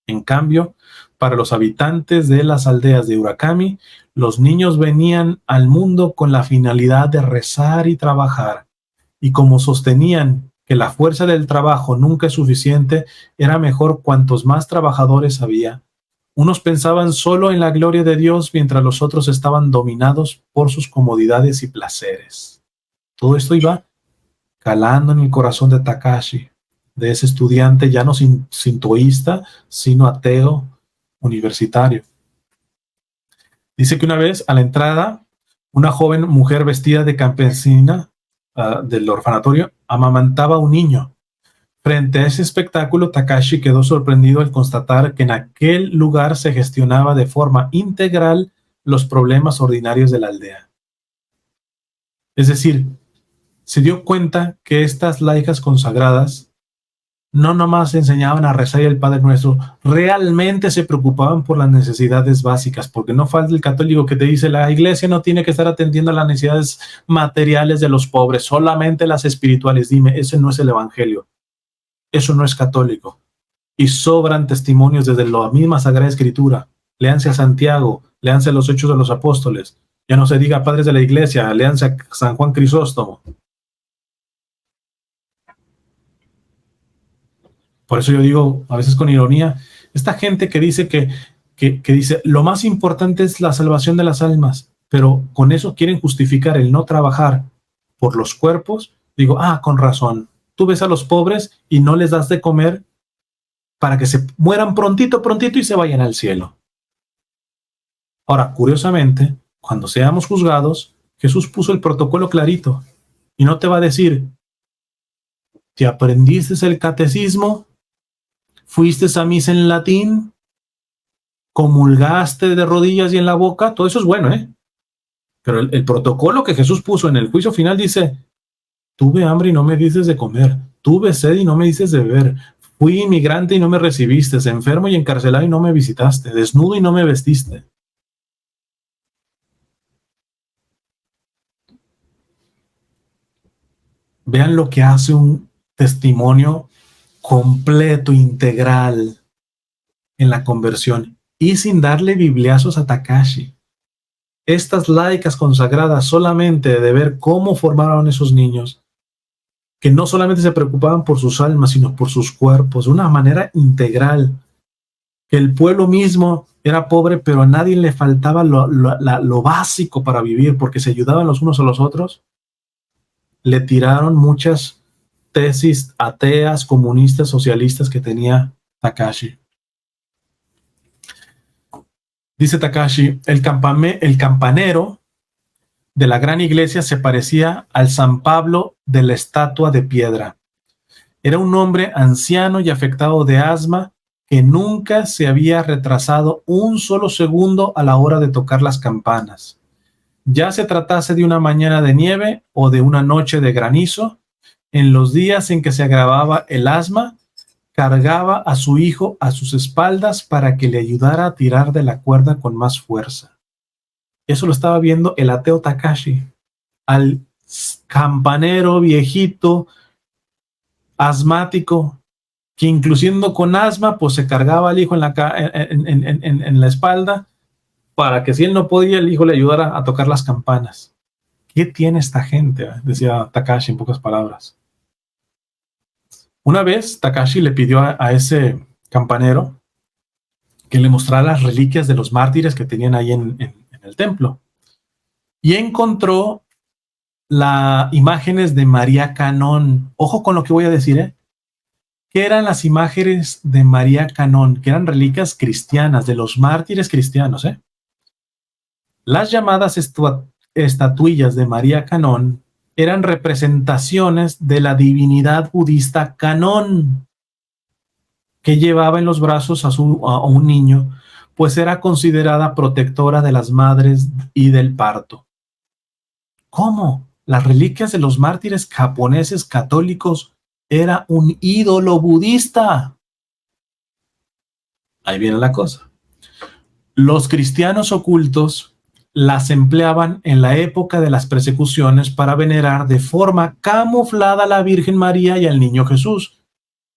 En cambio, para los habitantes de las aldeas de Urakami, los niños venían al mundo con la finalidad de rezar y trabajar, y como sostenían que la fuerza del trabajo nunca es suficiente, era mejor cuantos más trabajadores había. Unos pensaban solo en la gloria de Dios, mientras los otros estaban dominados por sus comodidades y placeres. Todo esto iba calando en el corazón de Takashi, de ese estudiante ya no sintoísta, sino ateo universitario. Dice que una vez a la entrada, una joven mujer vestida de campesina del orfanatorio amamantaba a un niño. Frente a ese espectáculo, Takashi quedó sorprendido al constatar que en aquel lugar se gestionaba de forma integral los problemas ordinarios de la aldea. Es decir, se dio cuenta que estas laicas consagradas no nomás enseñaban a rezar el Padre Nuestro, realmente se preocupaban por las necesidades básicas, porque no falta el católico que te dice la iglesia no tiene que estar atendiendo a las necesidades materiales de los pobres, solamente las espirituales. Dime, ese no es el evangelio, eso no es católico. Y sobran testimonios desde la misma Sagrada Escritura. Léanse a Santiago, léanse a los Hechos de los Apóstoles, ya no se diga padres de la iglesia, léanse a San Juan Crisóstomo. Por eso yo digo, a veces con ironía, esta gente que dice que dice, lo más importante es la salvación de las almas, pero con eso quieren justificar el no trabajar por los cuerpos. Digo, con razón, tú ves a los pobres y no les das de comer para que se mueran prontito y se vayan al cielo. Ahora, curiosamente, cuando seamos juzgados, Jesús puso el protocolo clarito y no te va a decir, ¿te aprendiste el catecismo? ¿Fuiste a misa en latín? ¿Comulgaste de rodillas y en la boca? Todo eso es bueno, ¿eh? Pero el protocolo que Jesús puso en el juicio final dice, tuve hambre y no me dices de comer, tuve sed y no me dices de beber, fui inmigrante y no me recibiste, enfermo y encarcelado y no me visitaste, desnudo y no me vestiste. Vean lo que hace un testimonio completo, integral en la conversión y sin darle bibliazos a Takashi. Estas laicas consagradas solamente de ver cómo formaron esos niños, que no solamente se preocupaban por sus almas, sino por sus cuerpos, de una manera integral, que el pueblo mismo era pobre, pero a nadie le faltaba lo básico para vivir, porque se ayudaban los unos a los otros. Le tiraron muchas tesis ateas, comunistas, socialistas que tenía Takashi. Dice Takashi, el campanero de la gran iglesia se parecía al San Pablo de la estatua de piedra. Era un hombre anciano y afectado de asma que nunca se había retrasado un solo segundo a la hora de tocar las campanas. Ya se tratase de una mañana de nieve o de una noche de granizo, en los días en que se agravaba el asma, cargaba a su hijo a sus espaldas para que le ayudara a tirar de la cuerda con más fuerza. Eso lo estaba viendo el ateo Takashi, al campanero viejito, asmático, que incluyendo con asma, pues se cargaba al hijo en la espalda para que si él no podía, el hijo le ayudara a tocar las campanas. ¿Qué tiene esta gente? Decía Takashi en pocas palabras. Una vez Takashi le pidió a ese campanero que le mostrara las reliquias de los mártires que tenían ahí en el templo. Y encontró las imágenes de María Canón. Ojo con lo que voy a decir, ¿eh? ¿Qué eran las imágenes de María Canón? Que eran reliquias cristianas, de los mártires cristianos, ¿eh? Las llamadas estatuillas de María Canón eran representaciones de la divinidad budista Canón, que llevaba en los brazos a un niño, pues era considerada protectora de las madres y del parto. ¿Cómo? Las reliquias de los mártires japoneses católicos era un ídolo budista. Ahí viene la cosa. Los cristianos ocultos las empleaban en la época de las persecuciones para venerar de forma camuflada a la Virgen María y al niño Jesús.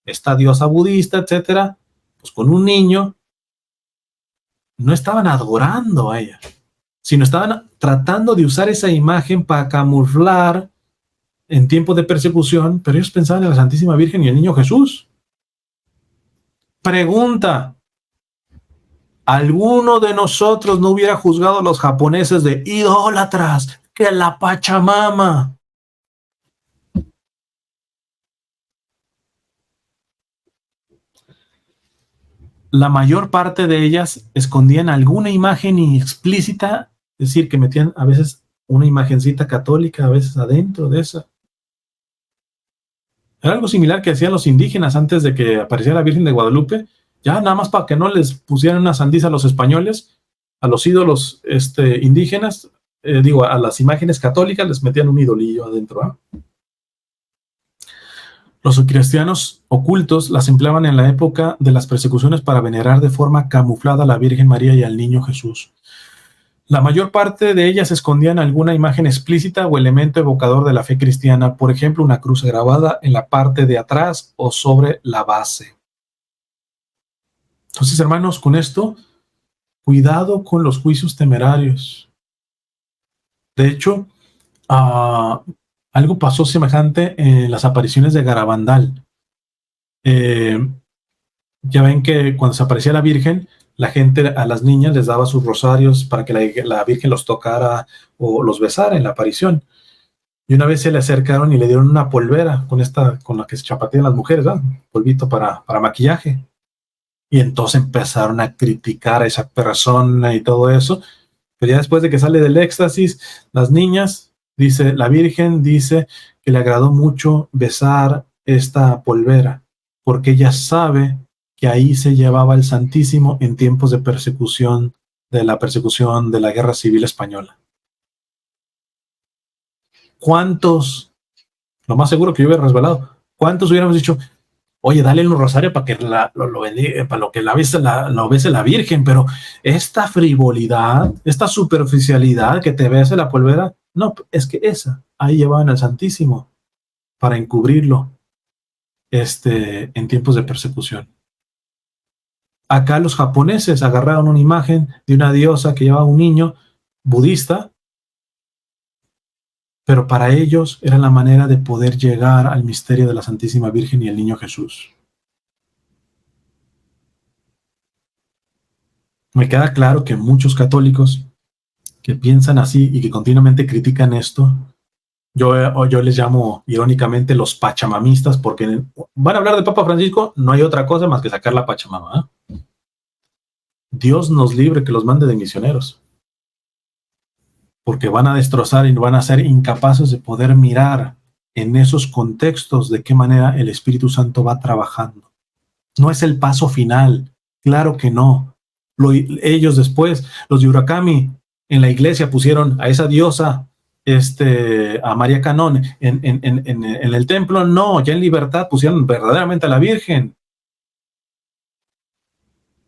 Esta diosa budista, etcétera, pues con un niño no estaban adorando a ella, sino estaban tratando de usar esa imagen para camuflar en tiempos de persecución, pero ellos pensaban en la Santísima Virgen y el niño Jesús. Pregunta: ¿alguno de nosotros no hubiera juzgado a los japoneses de idólatras, que la Pachamama? La mayor parte de ellas escondían alguna imagen explícita, es decir, que metían a veces una imagencita católica, a veces adentro de esa. Era algo similar que hacían los indígenas antes de que apareciera la Virgen de Guadalupe, ya nada más para que no les pusieran una sandiza a los españoles, a los ídolos indígenas, a las imágenes católicas les metían un idolillo adentro, ¿eh? Los cristianos ocultos las empleaban en la época de las persecuciones para venerar de forma camuflada a la Virgen María y al niño Jesús. La mayor parte de ellas escondían alguna imagen explícita o elemento evocador de la fe cristiana, por ejemplo, una cruz grabada en la parte de atrás o sobre la base. Entonces, hermanos, con esto, cuidado con los juicios temerarios. De hecho, algo pasó semejante en las apariciones de Garabandal. Ya ven que cuando se aparecía la Virgen, la gente a las niñas les daba sus rosarios para que la Virgen los tocara o los besara en la aparición. Y una vez se le acercaron y le dieron una polvera con la que se chapatean las mujeres, ¿verdad? Polvito para maquillaje. Y entonces empezaron a criticar a esa persona y todo eso. Pero ya después de que sale del éxtasis, las niñas, la Virgen dice que le agradó mucho besar esta polvera, porque ella sabe que ahí se llevaba el Santísimo en tiempos de persecución de la Guerra Civil Española. ¿Cuántos, lo más seguro que yo hubiera resbalado, cuántos hubiéramos dicho, oye, dale un rosario para que lo bese la Virgen, pero esta frivolidad, esta superficialidad que te bese la polvera, no, es que ahí llevaban al Santísimo para encubrirlo en tiempos de persecución. Acá los japoneses agarraron una imagen de una diosa que llevaba un niño budista, pero para ellos era la manera de poder llegar al misterio de la Santísima Virgen y el niño Jesús. Me queda claro que muchos católicos que piensan así y que continuamente critican esto, yo les llamo irónicamente los pachamamistas, porque van a hablar de Papa Francisco, no hay otra cosa más que sacar la Pachamama, ¿eh? Dios nos libre que los mande de misioneros, porque van a destrozar y van a ser incapaces de poder mirar en esos contextos de qué manera el Espíritu Santo va trabajando. No es el paso final, claro que no. Ellos después, los de Urakami, en la iglesia pusieron a esa diosa, a María Canón, en el templo, no, ya en libertad pusieron verdaderamente a la Virgen.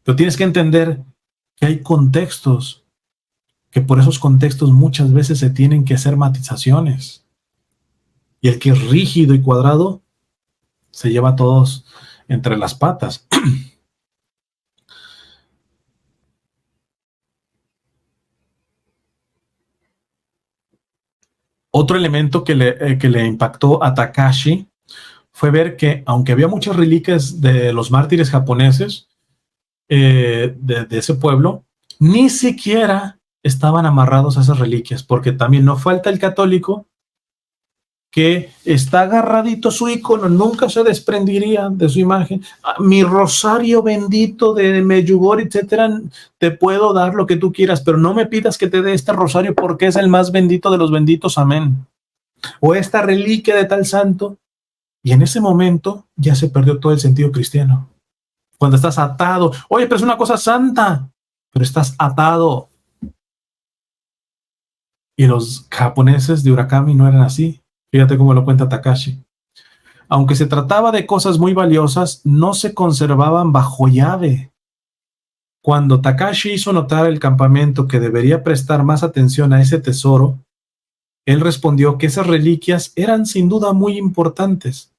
Pero tienes que entender que hay contextos, que por esos contextos muchas veces se tienen que hacer matizaciones. Y el que es rígido y cuadrado se lleva a todos entre las patas. Otro elemento que le impactó a Takashi fue ver que, aunque había muchas reliquias de los mártires japoneses de ese pueblo, ni siquiera estaban amarrados a esas reliquias, porque también no falta el católico que está agarradito su icono, nunca se desprendería de su imagen. Mi rosario bendito de Medjugorje, etcétera, te puedo dar lo que tú quieras, pero no me pidas que te dé este rosario porque es el más bendito de los benditos, amén. O esta reliquia de tal santo. Y en ese momento ya se perdió todo el sentido cristiano. Cuando estás atado, oye, pero es una cosa santa, pero estás atado. Y los japoneses de Urakami no eran así. Fíjate cómo lo cuenta Takashi. Aunque se trataba de cosas muy valiosas, no se conservaban bajo llave. Cuando Takashi hizo notar al campamento que debería prestar más atención a ese tesoro, él respondió que esas reliquias eran sin duda muy importantes,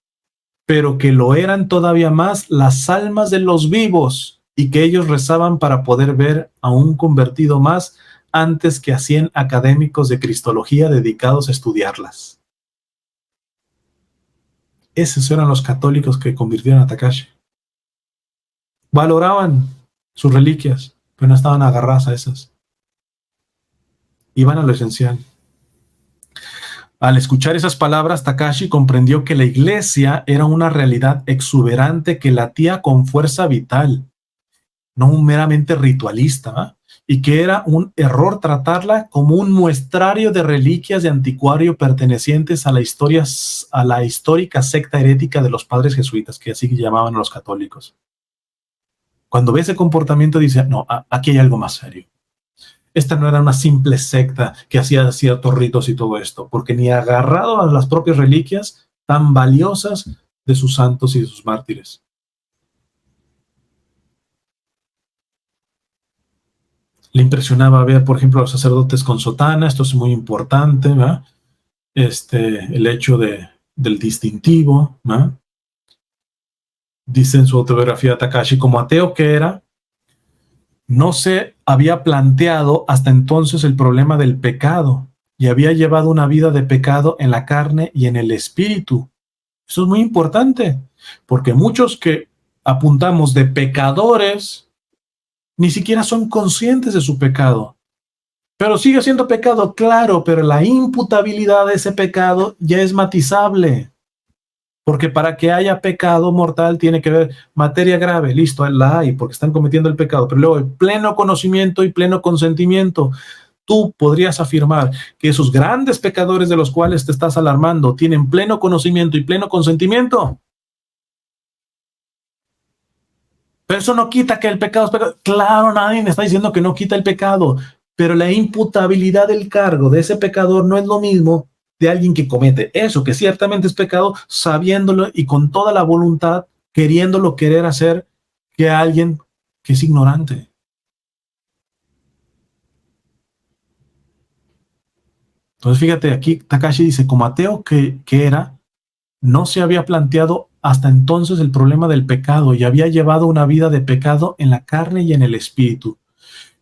pero que lo eran todavía más las almas de los vivos y que ellos rezaban para poder ver a un convertido más antes que a 100 académicos de cristología dedicados a estudiarlas. Esos eran los católicos que convirtieron a Takashi. Valoraban sus reliquias, pero no estaban agarradas a esas. Iban a lo esencial. Al escuchar esas palabras, Takashi comprendió que la iglesia era una realidad exuberante que latía con fuerza vital, no un meramente ritualista, y que era un error tratarla como un muestrario de reliquias de anticuario pertenecientes a la histórica secta herética de los padres jesuitas, que así llamaban a los católicos. Cuando ve ese comportamiento dice, no, aquí hay algo más serio. Esta no era una simple secta que hacía ciertos ritos y todo esto, porque ni agarrado a las propias reliquias tan valiosas de sus santos y de sus mártires. Le impresionaba ver, por ejemplo, a los sacerdotes con sotana. Esto es muy importante, ¿verdad? El hecho del distintivo, ¿verdad? Dice en su autobiografía Takashi, como ateo que era, no se había planteado hasta entonces el problema del pecado y había llevado una vida de pecado en la carne y en el espíritu. Eso es muy importante, porque muchos que apuntamos de pecadores ni siquiera son conscientes de su pecado. Pero sigue siendo pecado, claro, pero la imputabilidad de ese pecado ya es matizable. Porque para que haya pecado mortal tiene que haber materia grave, listo, la hay, porque están cometiendo el pecado, pero luego hay pleno conocimiento y pleno consentimiento. Tú podrías afirmar que esos grandes pecadores de los cuales te estás alarmando tienen pleno conocimiento y pleno consentimiento. Pero eso no quita que el pecado es pecado. Claro, nadie me está diciendo que no quita el pecado, pero la imputabilidad del cargo de ese pecador no es lo mismo de alguien que comete eso, que ciertamente es pecado, sabiéndolo y con toda la voluntad, queriéndolo querer hacer, que alguien que es ignorante. Entonces fíjate, aquí Takashi dice, como ateo que era, no se había planteado hasta entonces el problema del pecado y había llevado una vida de pecado en la carne y en el espíritu.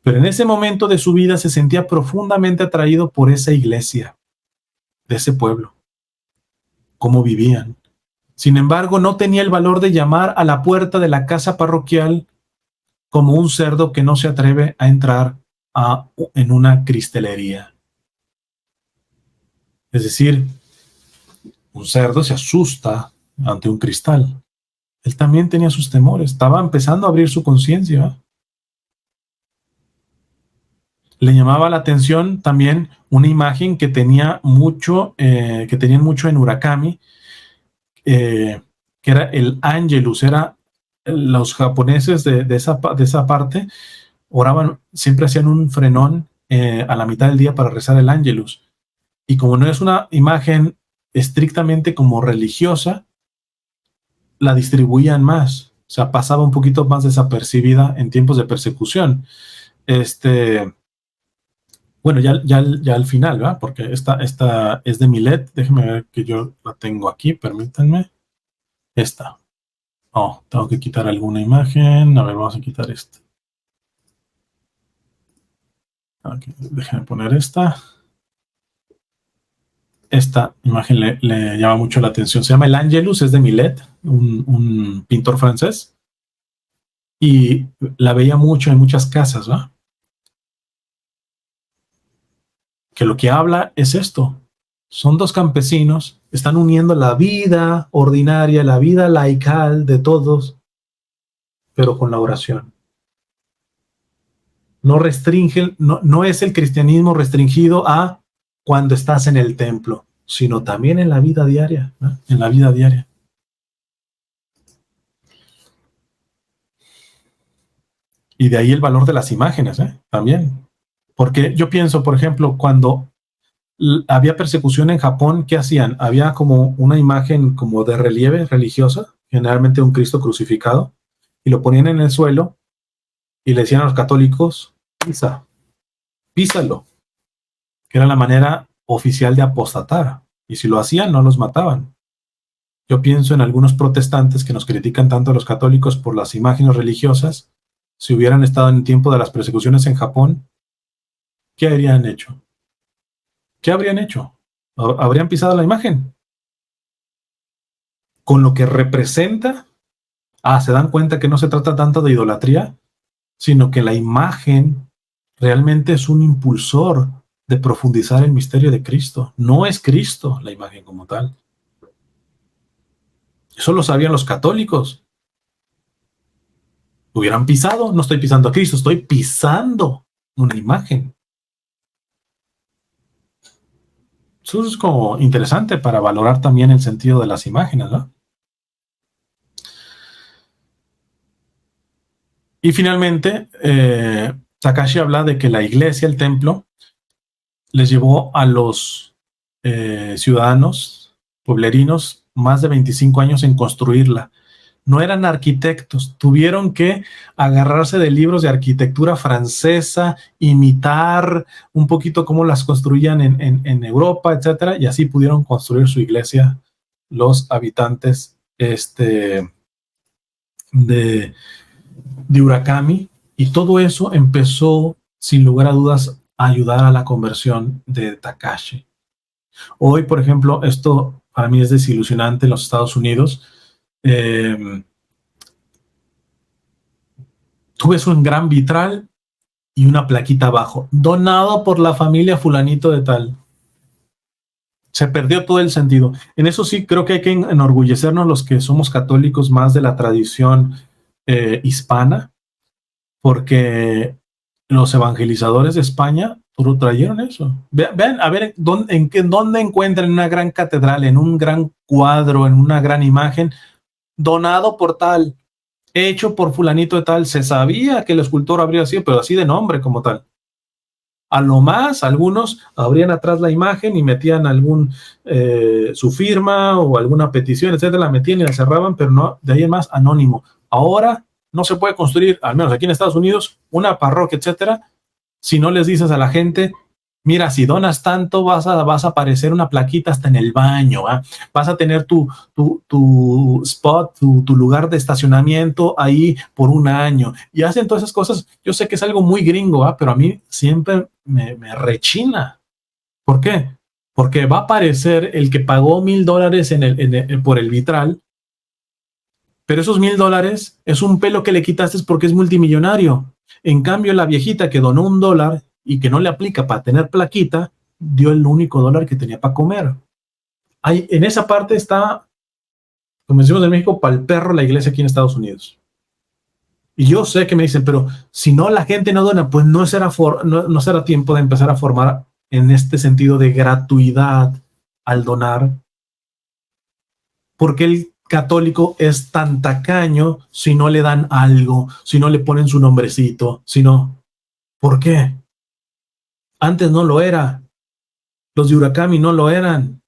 Pero en ese momento de su vida se sentía profundamente atraído por esa iglesia, de ese pueblo, cómo vivían. Sin embargo, no tenía el valor de llamar a la puerta de la casa parroquial como un cerdo que no se atreve a entrar en una cristalería. Es decir, un cerdo se asusta ante un cristal. Él también tenía sus temores, estaba empezando a abrir su conciencia. Le llamaba la atención también una imagen que tenían mucho en Urakami, que era el Angelus. Era los japoneses de esa parte oraban, siempre hacían un frenón a la mitad del día para rezar el Angelus. Y como no es una imagen estrictamente como religiosa, la distribuían más. O sea, pasaba un poquito más desapercibida en tiempos de persecución. Bueno, ya al final, ¿verdad? Porque esta es de Milet. Déjenme ver que yo la tengo aquí, permítanme. Esta. Oh, tengo que quitar alguna imagen. A ver, vamos a quitar esta. Okay, déjenme poner esta. Esta imagen le llama mucho la atención. Se llama el Angelus, es de Millet, un pintor francés. Y la veía mucho en muchas casas, ¿verdad? Que lo que habla es esto. Son dos campesinos, están uniendo la vida ordinaria, la vida laical de todos, pero con la oración. No restringe, no es el cristianismo restringido a cuando estás en el templo, sino también en la vida diaria, ¿no? En la vida diaria. Y de ahí el valor de las imágenes, también. Porque yo pienso, por ejemplo, cuando había persecución en Japón, ¿qué hacían? Había como una imagen como de relieve religiosa, generalmente un Cristo crucificado, y lo ponían en el suelo y le decían a los católicos, písalo, que era la manera oficial de apostatar, y si lo hacían no los mataban. Yo pienso en algunos protestantes que nos critican tanto a los católicos por las imágenes religiosas. Si hubieran estado en el tiempo de las persecuciones en Japón, ¿qué habrían hecho? ¿Qué habrían hecho? ¿Habrían pisado la imagen? Con lo que representa, se dan cuenta que no se trata tanto de idolatría, sino que la imagen realmente es un impulsor de profundizar el misterio de Cristo. No es Cristo la imagen como tal. Eso lo sabían los católicos. Hubieran pisado, no estoy pisando a Cristo, estoy pisando una imagen. Eso es como interesante para valorar también el sentido de las imágenes, ¿no? Y finalmente, Takashi habla de que la iglesia, el templo, les llevó a los ciudadanos pueblerinos más de 25 años en construirla. No eran arquitectos, tuvieron que agarrarse de libros de arquitectura francesa, imitar un poquito cómo las construían en Europa, etcétera, y así pudieron construir su iglesia los habitantes de Urakami, y todo eso empezó, sin lugar a dudas, a ayudar a la conversión de Takashi. Hoy, por ejemplo, esto para mí es desilusionante en los Estados Unidos. Tú ves un gran vitral y una plaquita abajo, donado por la familia fulanito de tal. Se perdió todo el sentido. En eso sí creo que hay que enorgullecernos los que somos católicos más de la tradición hispana, porque los evangelizadores de España trajeron eso. Vean, a ver, ¿dónde encuentran una gran catedral, en un gran cuadro, en una gran imagen, donado por tal, hecho por fulanito de tal? Se sabía que el escultor habría sido, pero así de nombre como tal. A lo más, algunos abrían atrás la imagen y metían su firma o alguna petición, etcétera, la metían y la cerraban, pero no, de ahí en más, anónimo. Ahora no se puede construir, al menos aquí en Estados Unidos, una parroquia, etcétera, si no les dices a la gente, mira, si donas tanto, vas a aparecer una plaquita hasta en el baño, vas a tener tu spot, tu lugar de estacionamiento ahí por un año, y hacen todas esas cosas. Yo sé que es algo muy gringo, pero a mí siempre me rechina. ¿Por qué? Porque va a aparecer el que pagó $1,000 por el vitral, pero esos $1,000 es un pelo que le quitaste porque es multimillonario. En cambio, la viejita que donó $1 y que no le aplica para tener plaquita, dio el único $1 que tenía para comer. En esa parte está, como decimos en México, para el perro la iglesia aquí en Estados Unidos. Y yo sé que me dicen, pero si no la gente no dona, pues no será tiempo de empezar a formar en este sentido de gratuidad al donar. Porque el católico es tan tacaño si no le dan algo, si no le ponen su nombrecito, si no. ¿Por qué? Antes no lo era. Los de Urakami no lo eran.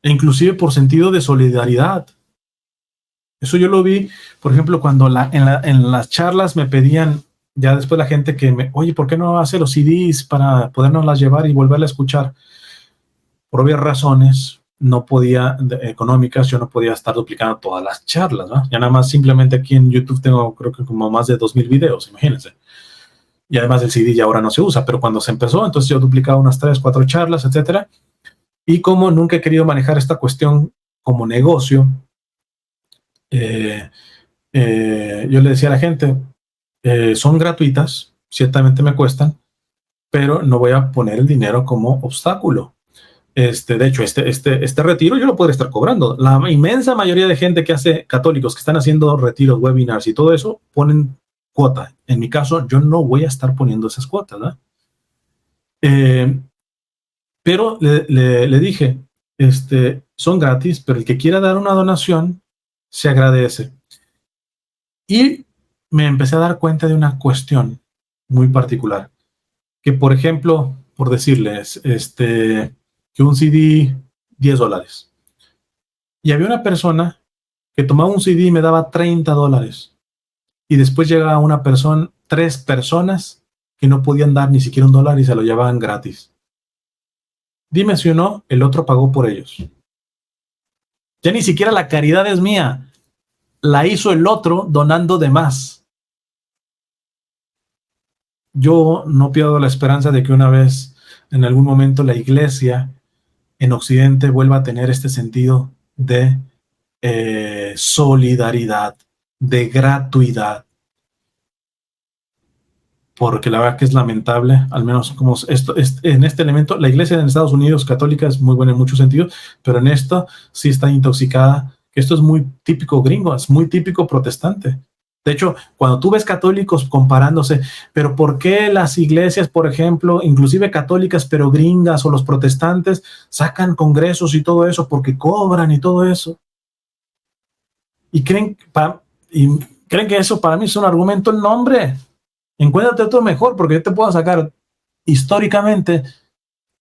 E inclusive por sentido de solidaridad. Eso yo lo vi, por ejemplo, cuando en las charlas me pedían, ya después la gente oye, ¿por qué no hace los CDs para podernoslas llevar y volverla a escuchar? Por obvias razones, no podía, económicas, yo no podía estar duplicando todas las charlas, ¿no? Ya nada más simplemente aquí en YouTube tengo creo que como más de 2,000 videos, imagínense. Y además el CD ya ahora no se usa, pero cuando se empezó, entonces yo duplicaba unas 3, 4 charlas, etcétera. Y como nunca he querido manejar esta cuestión como negocio, yo le decía a la gente, son gratuitas, ciertamente me cuestan, pero no voy a poner el dinero como obstáculo. De hecho, este retiro yo lo podría estar cobrando. La inmensa mayoría de gente que hace, católicos que están haciendo retiros, webinars y todo eso, ponen cuota. En mi caso, yo no voy a estar poniendo esas cuotas, ¿no? Pero le dije, son gratis, pero el que quiera dar una donación, se agradece. Y me empecé a dar cuenta de una cuestión muy particular. Que, por ejemplo, por decirles, que un CD, $10. Y había una persona que tomaba un CD y me daba $30. Y después llegaba una persona, 3 personas que no podían dar ni siquiera $1 y se lo llevaban gratis. Dime si o no, el otro pagó por ellos. Ya ni siquiera la caridad es mía, la hizo el otro donando de más. Yo no pierdo la esperanza de que una vez, en algún momento, la iglesia en Occidente vuelva a tener este sentido de solidaridad, de gratuidad. Porque la verdad que es lamentable, al menos como esto, en este elemento, la iglesia en Estados Unidos católica es muy buena en muchos sentidos, pero en esto sí está intoxicada. Esto es muy típico gringo, es muy típico protestante. De hecho, cuando tú ves católicos comparándose, pero ¿por qué las iglesias, por ejemplo, inclusive católicas, pero gringas, o los protestantes, sacan congresos y todo eso porque cobran y todo eso? Y creen que eso para mí es un argumento el nombre. Encuéntrate otro mejor, porque yo te puedo sacar históricamente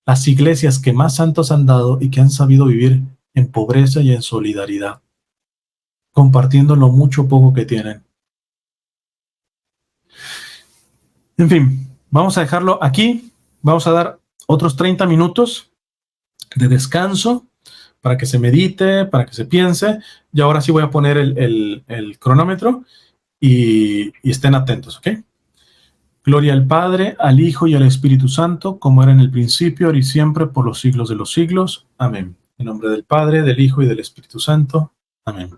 las iglesias que más santos han dado y que han sabido vivir en pobreza y en solidaridad, compartiendo lo mucho o poco que tienen. En fin, vamos a dejarlo aquí. Vamos a dar otros 30 minutos de descanso para que se medite, para que se piense. Y ahora sí voy a poner el cronómetro y estén atentos, ¿ok? Gloria al Padre, al Hijo y al Espíritu Santo, como era en el principio, ahora y siempre, por los siglos de los siglos. Amén. En nombre del Padre, del Hijo y del Espíritu Santo. Amén.